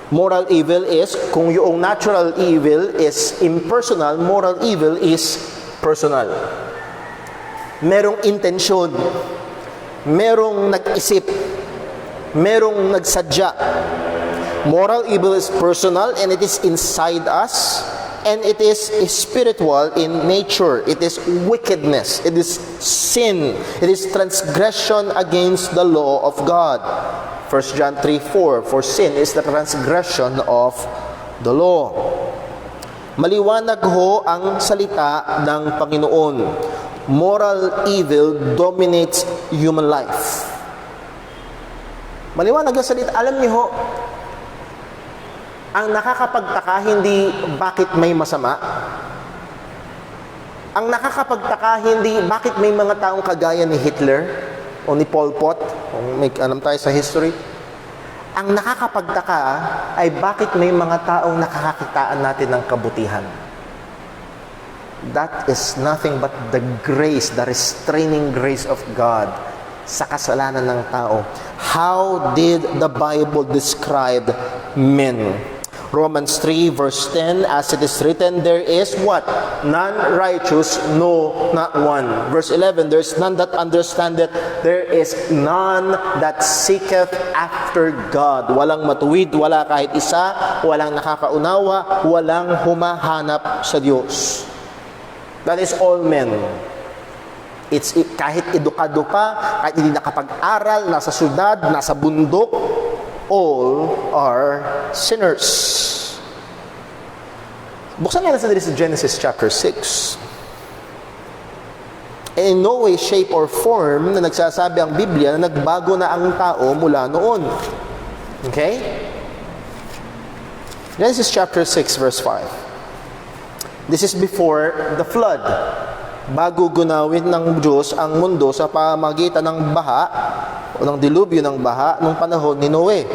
Moral evil is, kung yung natural evil is impersonal, moral evil is personal. Merong intensyon, merong nag-isip, merong nagsadya. Moral evil is personal and it is inside us, and it is spiritual in nature. It is wickedness, it is sin, it is transgression against the law of God. 1 John 3:4, for sin is the transgression of the law. Maliwanag ho ang salita ng Panginoon. Moral evil dominates human life. Maliwanag ang salita. Alam niyo ho, ang nakakapagtaka hindi bakit may masama. Ang nakakapagtaka hindi bakit may mga taong kagaya ni Hitler o ni Pol Pot, kung may alam tayo sa history. Ang nakakapagtaka ay bakit may mga taong nakakakitaan natin ng kabutihan. That is nothing but the grace, the restraining grace of God sa kasalanan ng tao. How did the Bible describe men? Romans 3 verse 10, as it is written, there is what? None righteous, no, not one. Verse 11, there is none that understandeth, there is none that seeketh after God. Walang matuwid, wala kahit isa, walang nakakaunawa, walang humahanap sa Diyos. That is all men. It's kahit edukado pa, kahit hindi nakapag-aral, nasa syudad, nasa bundok, all are sinners. Buksan nga natin sa Genesis chapter 6. And in no way, shape, or form na nagsasabi ang Biblia na nagbago na ang tao mula noon. Okay? Genesis chapter 6 verse 5. This is before the flood. Bago gunawin ng Diyos ang mundo sa pamamagitan ng baha o ng dilubyo ng baha nung panahon ni Noe.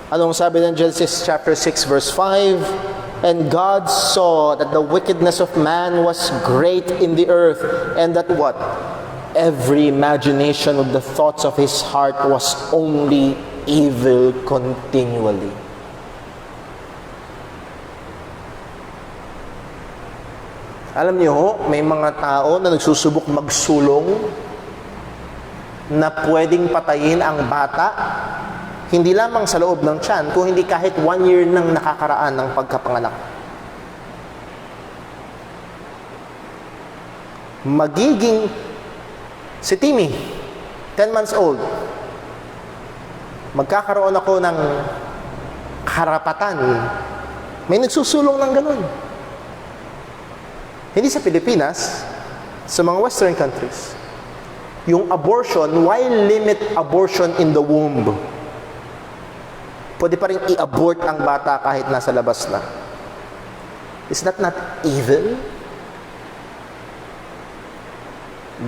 Anong sabi ng Genesis chapter 6 verse 5? And God saw that the wickedness of man was great in the earth, and that what? Every imagination of the thoughts of his heart was only evil continually. Alam niyo ho, may mga tao na nagsusubok magsulong na pwedeng patayin ang bata, hindi lamang sa loob ng tiyan, kung hindi kahit 1 year nang nakakaraan ng pagkapanganak. Magiging si Timmy, 10 months old, magkakaroon ako ng karapatan. May nagsusulong ng ganun. Hindi sa Pilipinas, sa mga Western countries. Yung abortion, why limit abortion in the womb? Pwede pa rin i-abort ang bata kahit nasa labas na. Is that not evil?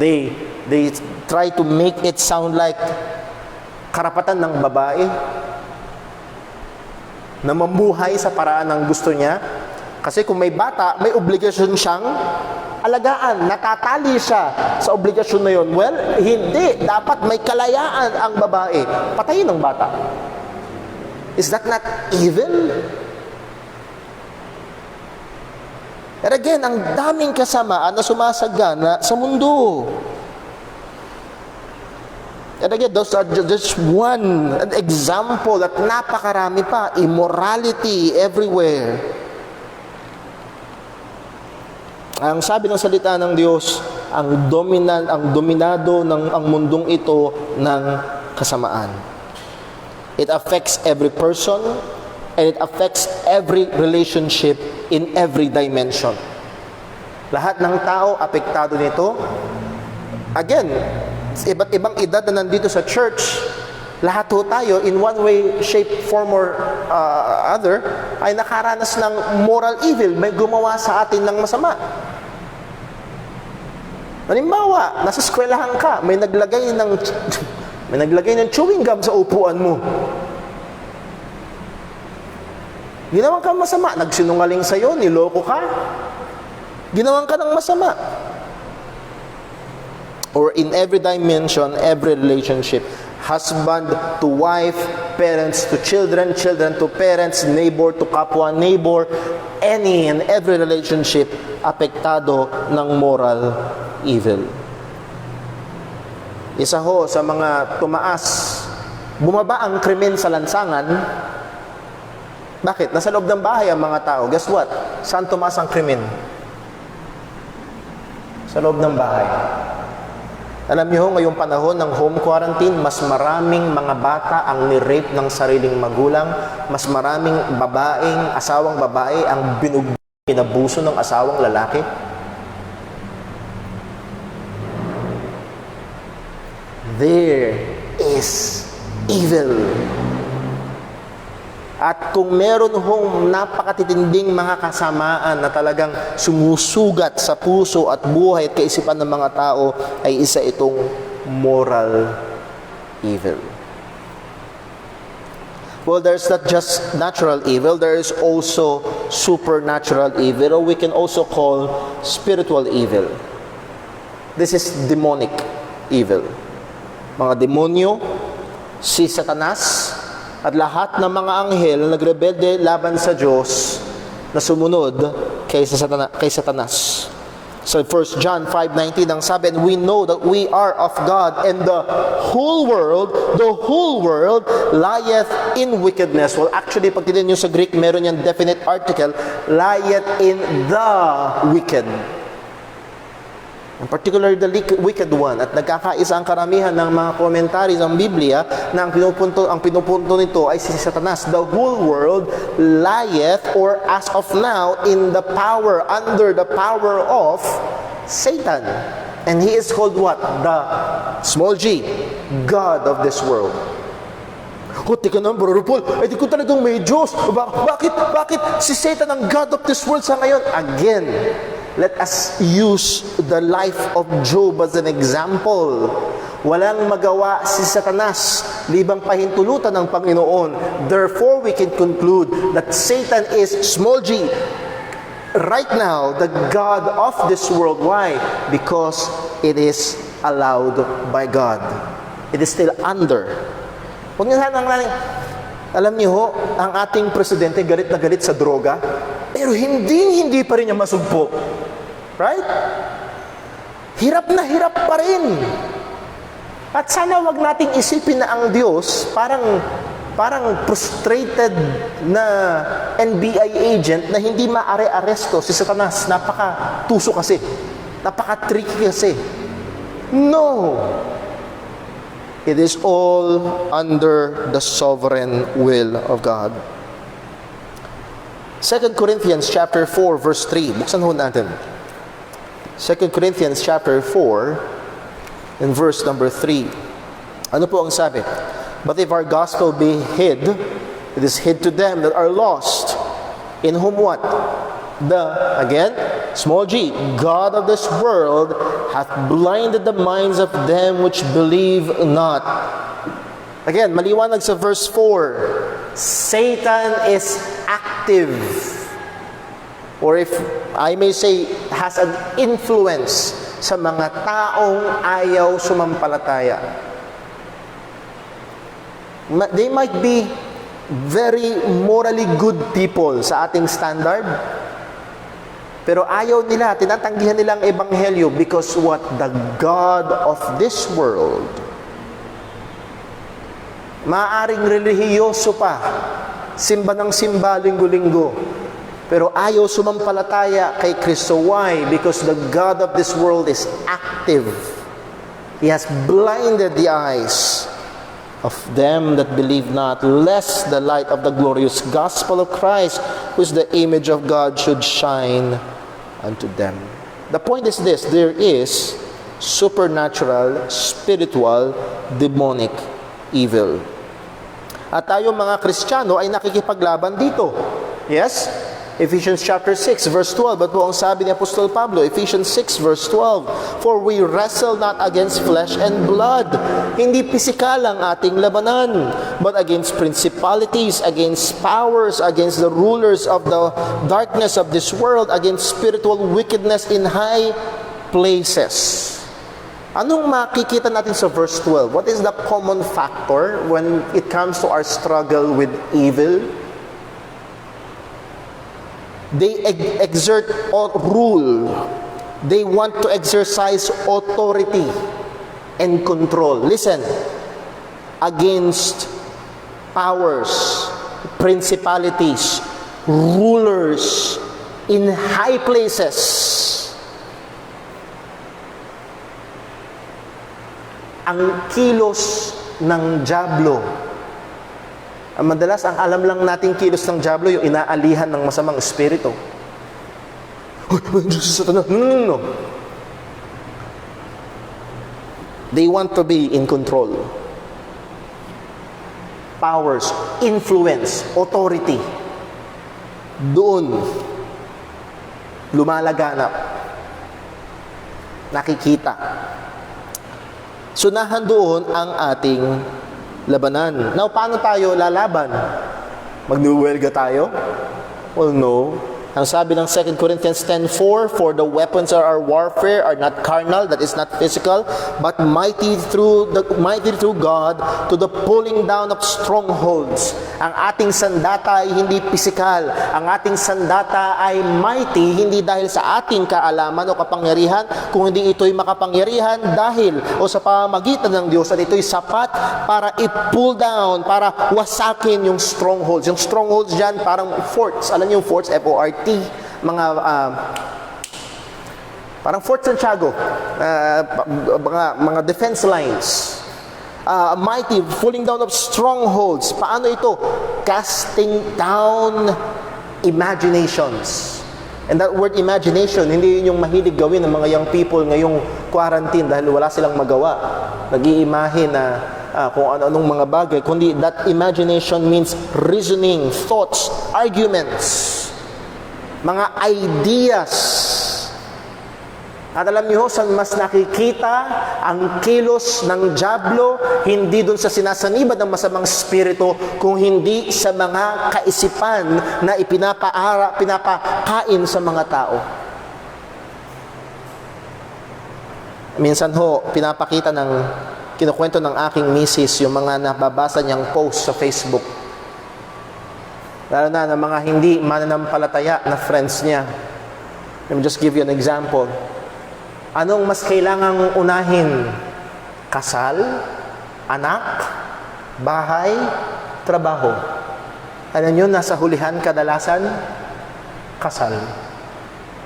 They try to make it sound like karapatan ng babae na mamuhay sa paraan ng gusto niya. Kasi kung may bata, may obligasyon siyang alagaan. Natatali siya sa obligasyon na yun. Well, hindi. Dapat may kalayaan ang babae. Patayin ang bata. Is that not evil? And again, ang daming kasamaan na sumasagana sa mundo. And again, those are just one example at napakarami pa. Immorality everywhere. Ang sabi ng salita ng Diyos, ang dominado ng ang mundong ito ng kasamaan. It affects every person and it affects every relationship in every dimension. Lahat ng tao apektado nito. Again, iba't ibang edad na nandito sa church, lahat ho tayo in one way, shape, form or other ay nakaranas ng moral evil. May gumawa sa atin ng masama. Halimbawa, nasa eskwelahan ka, may naglagay ng chewing gum sa upuan mo. Ginawan ka masama, nagsinungaling sa'yo, niloko ka. Ginawan ka ng masama. Or in every dimension, every relationship, husband to wife, parents to children, children to parents, neighbor to kapwa neighbor, any and every relationship apektado ng moral evil. Isa ho sa mga tumaas, bumaba ang krimen sa lansangan. Bakit? Nasa loob ng bahay ang mga tao. Guess what? Saan tumaas ang krimen? Sa loob ng bahay. Alam niyo, ngayong panahon ng home quarantine, mas maraming mga bata ang ni-rape ng sariling magulang, mas maraming asawang babae ang pinabuso ng asawang lalaki. There is evil. At kung meron hong napakatitinding mga kasamaan na talagang sumusugat sa puso at buhay at kaisipan ng mga tao, ay isa itong moral evil. Well, there's not just natural evil, there is also supernatural evil, or we can also call spiritual evil. This is demonic evil. Mga demonyo, si Satanas, at lahat ng mga anghel na nagrebelde laban sa Diyos na sumunod kay Satanas. So 1 John 5:19 ang sabi, and we know that we are of God, and the whole world lieth in wickedness. Well, actually, pag tignan nyo sa Greek, meron yan definite article, lieth in the wicked. In particular, the wicked one. At nagkakaisa ang karamihan ng mga komentaries ng Biblia na ang pinupunto nito ay si Satanas. The whole world lieth, or as of now, under the power of Satan. And he is called what? The small g, God of this world. Oh, tika na, Brother Paul, di ko talagang may Diyos. Bakit si Satan ang God of this world sa ngayon? Again, let us use the life of Job as an example. Walang magawa si Satanas libang pahintulutan ng Panginoon. Therefore, we can conclude that Satan is, small g, right now, the God of this world. Why? Because it is allowed by God. It is still under. Huwag niyo sanang alam niyo ho, ang ating presidente galit na galit sa droga, pero hindi pa rin niya masugpo. Right? Hirap na hirap pa rin. At sana wag nating isipin na ang Diyos parang frustrated na NBI agent na hindi maare-aresto si Satanas. Napaka-tuso kasi. Napaka-tricky kasi. No. It is all under the sovereign will of God. 2 Corinthians chapter 4 verse 3. Buksan ho natin. 2 Corinthians chapter 4 and verse number 3. Ano po ang sabi? But if our gospel be hid, it is hid to them that are lost. In whom what? Again, small g, God of this world hath blinded the minds of them which believe not. Again, maliwanag sa verse 4. Satan is active. Or if I may say, has an influence sa mga taong ayaw sumampalataya. They might be very morally good people sa ating standard, pero ayaw nila, tinatanggihan nila ang ebanghelyo because what? The God of this world. Maaring relihiyoso pa, simba ng simba, linggo-linggo, pero ayaw sumampalataya kay Kristo. Why? Because the God of this world is active. He has blinded the eyes of them that believe not, lest the light of the glorious gospel of Christ, who is the image of God, should shine unto them. The point is this: there is supernatural, spiritual, demonic evil. At tayo mga Kristiyano ay nakikipaglaban dito. Yes? Ephesians chapter 6 verse 12. But po ang sabi ni Apostol Pablo, Ephesians 6 verse 12, for we wrestle not against flesh and blood. Hindi pisikal ang ating labanan, but against principalities, against powers, against the rulers of the darkness of this world, against spiritual wickedness in high places. Anong makikita natin sa verse 12? What is the common factor when it comes to our struggle with evil? They exert rule. They want to exercise authority and control. Listen, against powers, principalities, rulers in high places. Ang kilos ng dyablo, madalas ang alam lang nating kilos ng dyablo, yung inaalihan ng masamang espiritu. Diyos sa Satanas. No. They want to be in control. Powers, influence, authority. Doon lumalaganap. Nakikita. So nahandoon ang ating labanan. Now, paano tayo lalaban? Magduwelga tayo? Well, no. Ang sabi ng 2 Corinthians 10:4, for the weapons of our warfare are not carnal, that is not physical, but mighty through God to the pulling down of strongholds. Ang ating sandata ay hindi physical. Ang ating sandata ay mighty, hindi dahil sa ating kaalaman o kapangyarihan, kung hindi ito'y makapangyarihan dahil o sa pamamagitan ng Diyos, at ito'y sapat para i-pull down, para wasakin yung strongholds. Yung strongholds dyan, parang forts. Alam niyo yung forts, F-O-R-T, parang Fort Santiago, mga defense lines. Mighty, pulling down of strongholds. Paano ito? Casting down imaginations. And that word imagination, hindi yun yung mahilig gawin ng mga young people ngayong quarantine dahil wala silang magawa. Nag-iimahe na kung ano-anong mga bagay, kundi that imagination means reasoning, thoughts, arguments, mga ideas. At alam niyo, saan mas nakikita ang kilos ng dyablo? Hindi dun sa sinasanibad ng masamang spirito, kung hindi sa mga kaisipan na pinapakain sa mga tao. Minsan ho, kinukwento ng aking misis yung mga nababasa niyang post sa Facebook. Lalo na ng mga hindi mananampalataya na friends niya. Let me just give you an example. Anong mas kailangang unahin? Kasal? Anak? Bahay? Trabaho? Ano yun, nasa hulihan kadalasan? Kasal.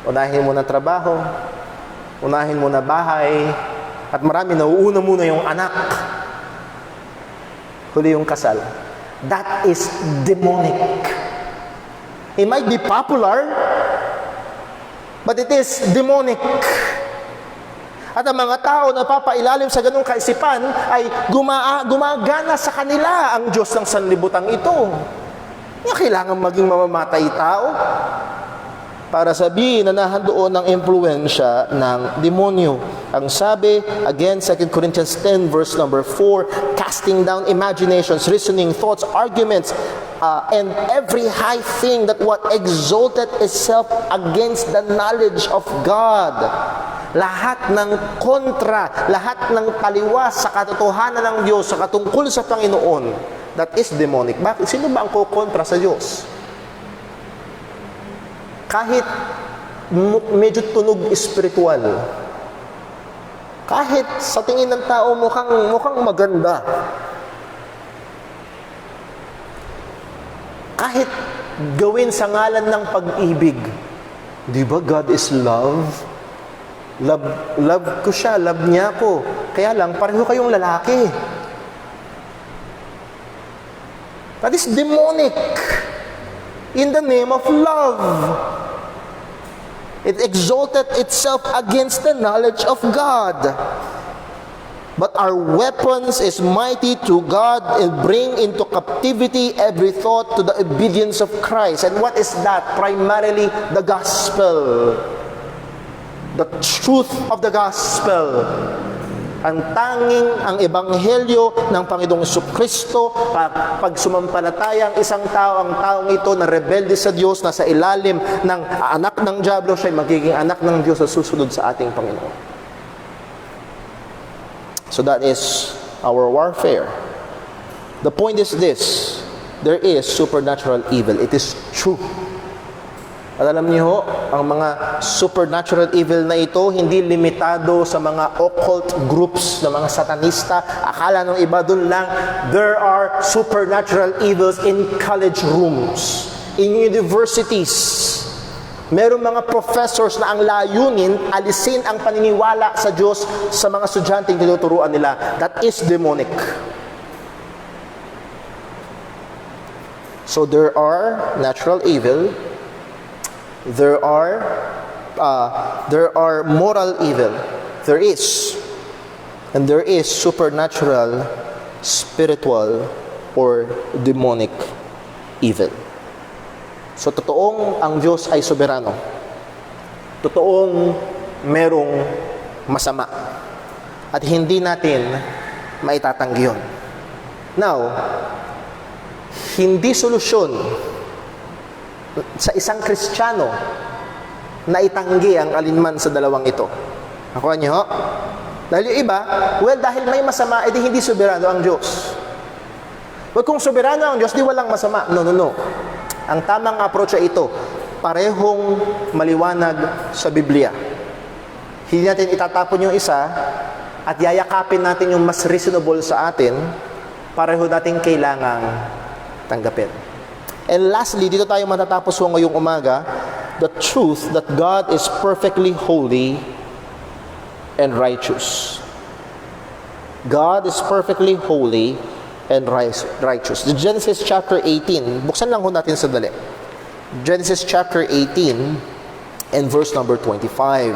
Unahin mo na trabaho, unahin mo na bahay, at marami nauuna muna yung anak. Huli yung kasal. That is demonic. It might be popular, but it is demonic. At ang mga tao na papailalim sa ganung kaisipan ay gumagana sa kanila ang Diyos ng sanlibutan ito. Kailangan maging mamamatay tao para sabihin na nahandoon ng impluensya ng demonyo. Ang sabi, again, 2 Corinthians 10 verse number 4, casting down imaginations, reasoning, thoughts, arguments, and every high thing that what exalted itself against the knowledge of God. Lahat ng kontra, lahat ng taliwas sa katotohanan ng Diyos, sa katungkol sa Panginoon, that is demonic. Bakit? Sino ba ang kukontra sa Diyos? Kahit medyo tunog espiritual, kahit sa tingin ng tao mukhang maganda, kahit gawin sa ngalan ng pag-ibig, di ba God is love? Love ko siya, love niya ako. Kaya lang, pareho kayong lalaki. That is demonic. In the name of love. It exalted itself against the knowledge of God. But our weapons is mighty to God and bring into captivity every thought to the obedience of Christ. And what is that? Primarily, the gospel. The truth of the gospel. Ang ebanghelyo ng Panginoong Jesucristo, pag sumampalataya ang isang tao, ang taong ito na rebelde sa Diyos, nasa ilalim ng anak ng dyablo, siya magiging anak ng Diyos na susunod sa ating Panginoon. So that is our warfare. The point is this: there is supernatural evil. It is true. At alam niyo ho, ang mga supernatural evil na ito, hindi limitado sa mga occult groups na mga satanista. Akala ng iba dun lang, there are supernatural evils in college rooms, in universities. Merong mga professors na ang layunin, alisin ang paniniwala sa Diyos sa mga estudyanteng tinuturuan nila. That is demonic. So there are natural evil. There are moral evil. There is. And there is supernatural, spiritual, or demonic evil. So, totoong ang Diyos ay soberano. Totoong merong masama. At hindi natin maitatanggi yun. Now, hindi solusyon sa isang Kristiyano na itanggi ang alinman sa dalawang ito. Nakuha niyo ho? Dahil yung iba, dahil may masama, edi hindi soberano ang Diyos. Kung soberano ang Diyos, di walang masama. No. Ang tamang approach ay ito, parehong maliwanag sa Biblia. Hindi natin itatapon yung isa at yayakapin natin yung mas reasonable sa atin, pareho natin kailangang tanggapin. And lastly, dito tayo matatapos ngayong umaga, the truth that God is perfectly holy and righteous. God is perfectly holy and righteous. Genesis chapter 18, buksan lang ho natin sandali. Genesis chapter 18 and verse number 25.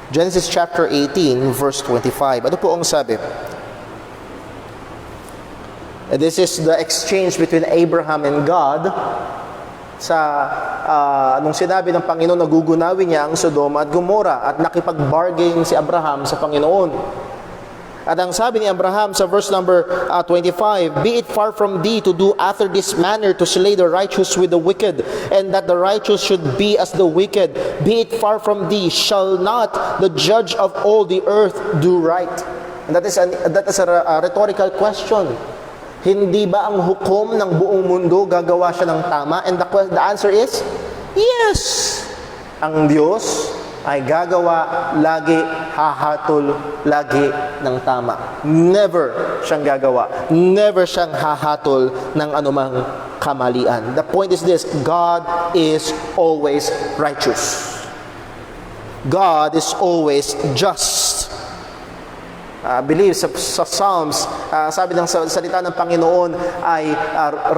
Genesis chapter 18, verse 25. Ano po ang sabi? This is the exchange between Abraham and God sa nung sinabi ng Panginoon na gugunawin niya ang Sodoma at Gomora at nakipag-bargain si Abraham sa Panginoon. At ang sabi ni Abraham sa verse number 25, "Be it far from thee to do after this manner, to slay the righteous with the wicked, and that the righteous should be as the wicked. Be it far from thee, shall not the judge of all the earth do right?" And that is a rhetorical question. Hindi ba ang hukom ng buong mundo gagawa siya ng tama? And the answer is, yes! Ang Diyos ay gagawa lagi, hahatol lagi ng tama. Never siyang gagawa. Never siyang hahatol ng anumang kamalian. The point is this: God is always righteous. God is always just. I believe sa Psalms, sabi ng salita ng Panginoon ay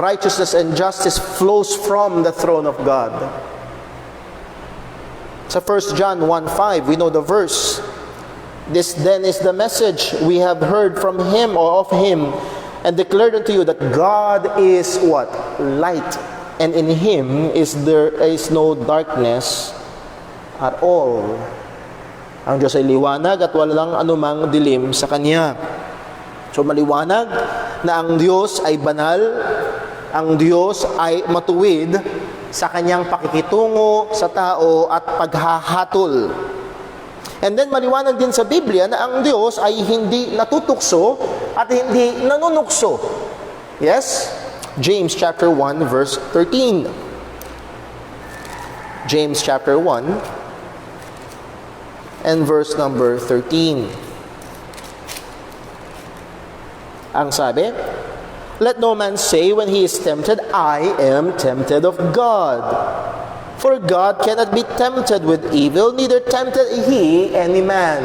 righteousness and justice flows from the throne of God. Sa 1 John 1:5, we know the verse. "This then is the message we have heard from him or of him, and declared unto you, that God is" what? "Light, and in him there is no darkness at all." Ang Diyos ay liwanag at walang anumang dilim sa Kanya. So maliwanag na ang Diyos ay banal, ang Diyos ay matuwid sa Kanyang pakikitungo sa tao at paghahatol. And then maliwanag din sa Biblia na ang Diyos ay hindi natutukso at hindi nanunukso. Yes? James chapter 1 verse 13. James chapter 1 and verse number 13. Ang sabi, "Let no man say when he is tempted, I am tempted of God. For God cannot be tempted with evil, neither tempted he any man."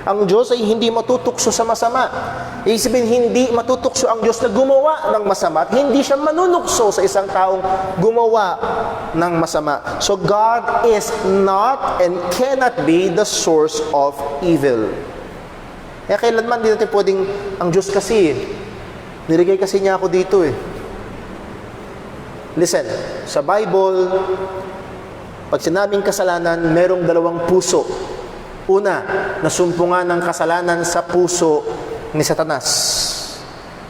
Ang Diyos ay hindi matutukso sa masama. Ibig sabihin, hindi matutukso ang Diyos na gumawa ng masama at hindi siya manunukso sa isang taong gumawa ng masama. So God is not and cannot be the source of evil. Kaya kailanman din natin pwedeng, ang Diyos kasi, nilagay kasi niya ako dito eh. Listen, sa Bible, pag sinabing kasalanan, merong dalawang puso. Una, nasumpungan ng kasalanan sa puso ni Satanas.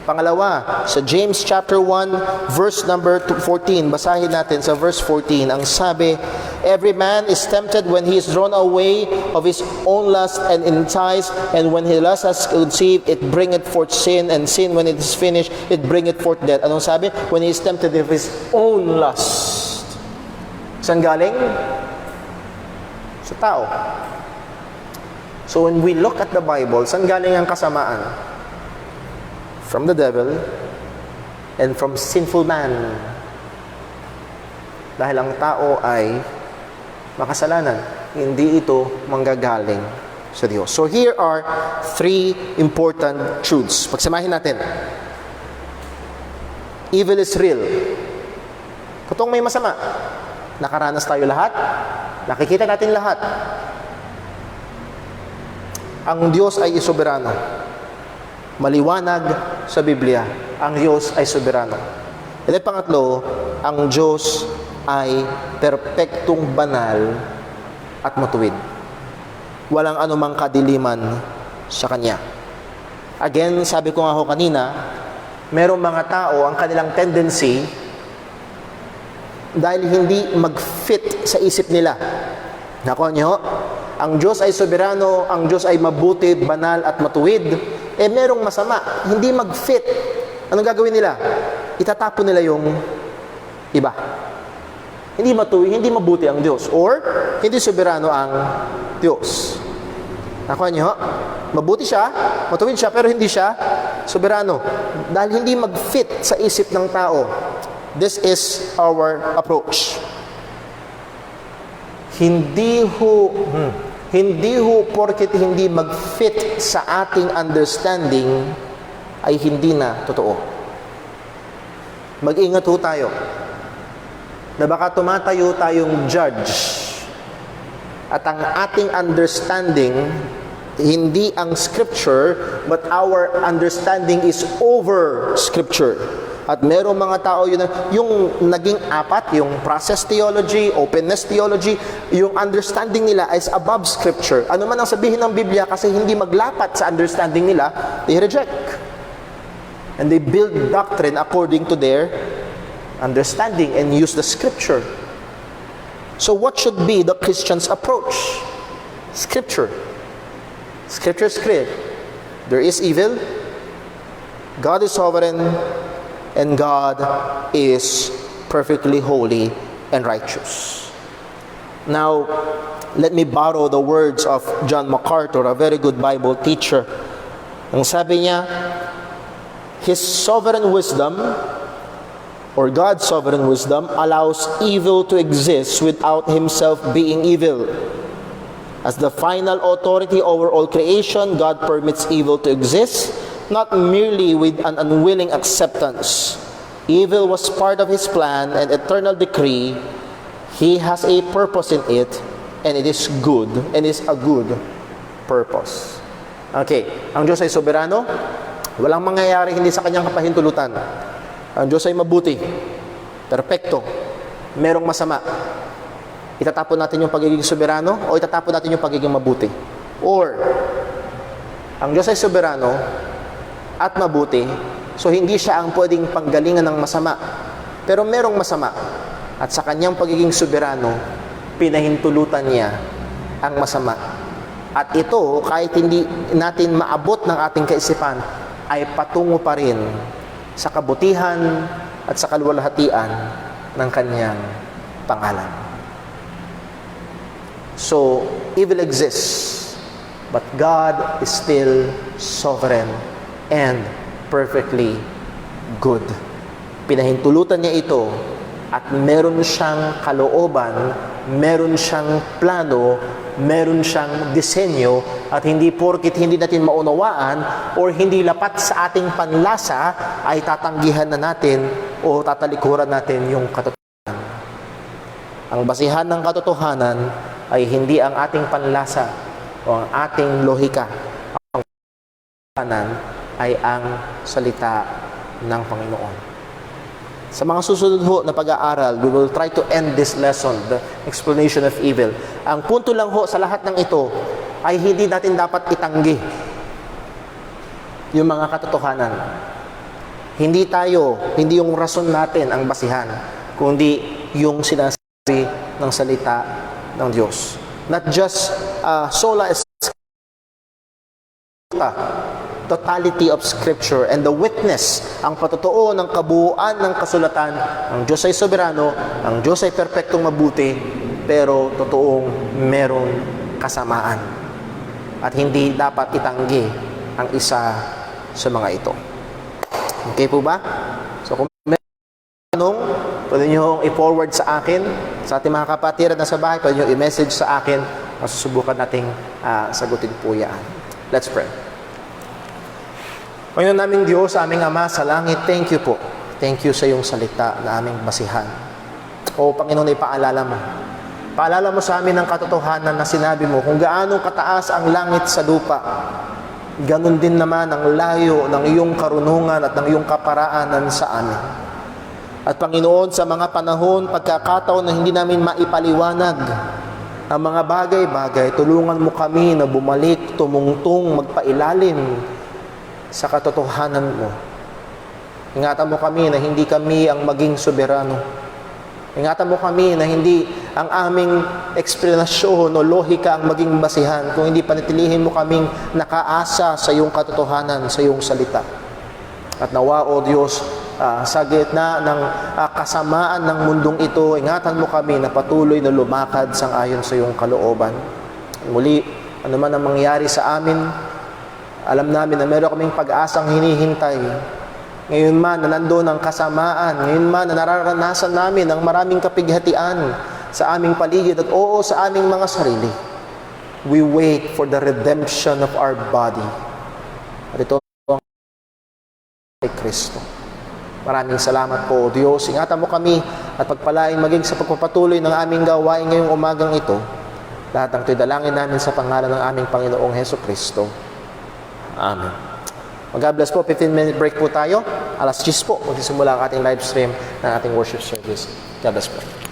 Pangalawa, sa James chapter 1, verse number 14, basahin natin sa verse 14, ang sabi, "Every man is tempted when he is drawn away of his own lust and enticed, and when his lust has conceived, it bringeth forth sin, and sin, when it is finished, it bringeth forth death." Anong sabi? When he is tempted of his own lust. Saan galing? Sa tao. So when we look at the Bible, saan galing ang kasamaan? From the devil and from sinful man. Dahil ang tao ay makasalanan, hindi ito manggagaling sa Diyos. So here are 3 important truths. Pagsamahin natin. Evil is real. Totoong may masama. Nakaranas tayo lahat. Nakikita natin lahat. Ang Diyos ay soberano. Maliwanag sa Biblia, ang Diyos ay soberano. And then pangatlo, ang Diyos ay perpektong banal at matuwid. Walang anumang kadiliman sa Kanya. Again, sabi ko nga ho kanina, merong mga tao, ang kanilang tendency, dahil hindi mag-fit sa isip nila. Nakuha niyo? Ang Diyos ay soberano, ang Diyos ay mabuti, banal at matuwid. Merong masama, hindi mag-fit. Anong gagawin nila? Itatapon nila yung iba. Hindi matuwid, hindi mabuti ang Diyos. Or, hindi soberano ang Diyos. Nakuha niyo? Mabuti siya, matuwid siya, pero hindi siya soberano. Dahil hindi mag-fit sa isip ng tao. This is our approach. Hindi ho porket hindi mag-fit sa ating understanding ay hindi na totoo. Mag-ingat ho tayo na baka tumatayo tayong judge at ang ating understanding Hindi ang Scripture, but our understanding is over Scripture. At merong mga tao yung naging apat, yung process theology, openness theology, yung understanding nila is above Scripture. Ano man ang sabihin ng Biblia, kasi hindi maglapat sa understanding nila, they reject. And they build doctrine according to their understanding and use the Scripture. So what should be the Christian's approach? Scripture. Scripture is clear. There is evil. God is sovereign. And God is perfectly holy and righteous. Now, let me borrow the words of John MacArthur, a very good Bible teacher. Ang sabi niya, His sovereign wisdom, or God's sovereign wisdom, allows evil to exist without Himself being evil. As the final authority over all creation, God permits evil to exist, not merely with an unwilling acceptance. Evil was part of His plan and eternal decree. He has a purpose in it, and it is good, and is a good purpose. Okay, ang Diyos ay soberano. Walang mangyayari hindi sa Kanyang kapahintulutan. Ang Diyos ay mabuti, perpekto, merong masama. Itatapon natin yung pagiging soberano o itatapon natin yung pagiging mabuti? Or, ang Diyos ay soberano at mabuti, so hindi siya ang pwedeng panggalingan ng masama. Pero merong masama. At sa Kanyang pagiging soberano, pinahintulutan niya ang masama. At ito, kahit hindi natin maabot ng ating kaisipan, ay patungo pa rin sa kabutihan at sa kaluwalhatian ng Kanyang pangalan. So, evil exists, but God is still sovereign and perfectly good. Pinahintulutan niya ito at meron siyang kalooban, meron siyang plano, meron siyang disenyo, at hindi porkit hindi natin maunawaan or hindi lapat sa ating panlasa ay tatanggihan na natin o tatalikuran natin yung katotohanan. Ang basihan ng katotohanan ay hindi ang ating panlasa o ang ating lohika. Ang katotohanan ay ang salita ng Panginoon. Sa mga susunod ho na pag-aaral, we will try to end this lesson, the explanation of evil. Ang punto lang ho sa lahat ng ito ay hindi natin dapat itanggi yung mga katotohanan. Hindi yung rason natin ang basihan, kundi yung sinasabi ng salita ng Diyos. Not just sola totality of Scripture and the witness, ang patotoo ng kabuuan ng kasulatan. Ang Diyos ay soberano, ang Diyos ay perpektong mabuti, pero totoong meron kasamaan. At hindi dapat itanggi ang isa sa mga ito. Okay po ba? So kung may tanong, pwede nyo i-forward sa akin, sa ating mga kapatiran na sa bahay, pwede nyo i-message sa akin, masusubukan nating sagutin po yan. Let's pray. Panginoon naming Diyos, aming Ama sa langit, thank you po. Thank you sa iyong salita na aming basihan. O Panginoon, ipaalala mo. Paalala mo sa amin ang katotohanan na sinabi mo, kung gaano kataas ang langit sa lupa, ganun din naman ang layo ng iyong karunungan at ng iyong kaparaanan sa amin. At Panginoon, sa mga panahon, pagkakataon na hindi namin maipaliwanag ang mga bagay-bagay, tulungan mo kami na bumalik, tumungtong, magpailalim sa katotohanan mo. Ingatan mo kami na hindi kami ang maging soberano. Ingatan mo kami na hindi ang aming eksplanasyon o lohika ang maging basihan, kung hindi panatilihin mo kaming nakaasa sa iyong katotohanan, sa iyong salita. At nawa, O Diyos, sa gitna ng kasamaan ng mundong ito, ingatan mo kami na patuloy na lumakad sang-ayon sa iyong kalooban. Muli, ano man ang mangyari sa amin, alam namin na meron kaming pag-asang hinihintay. Ngayon man na nandoon ang kasamaan, ngayon man na nararanasan namin ang maraming kapighatian sa aming paligid at sa aming mga sarili, we wait for the redemption of our body. At ito ang kay Kristo. Maraming salamat po, O Diyos. Ingatan mo kami at pagpalain maging sa pagpapatuloy ng aming gawain ngayong umagang ito. Lahat ng ito'y dalangin namin sa pangalan ng aming Panginoong Heso Kristo. Amen. God bless po. 15-minute break po tayo. Alas 10 po magsisimula ang ating live stream ng ating worship service. God bless po.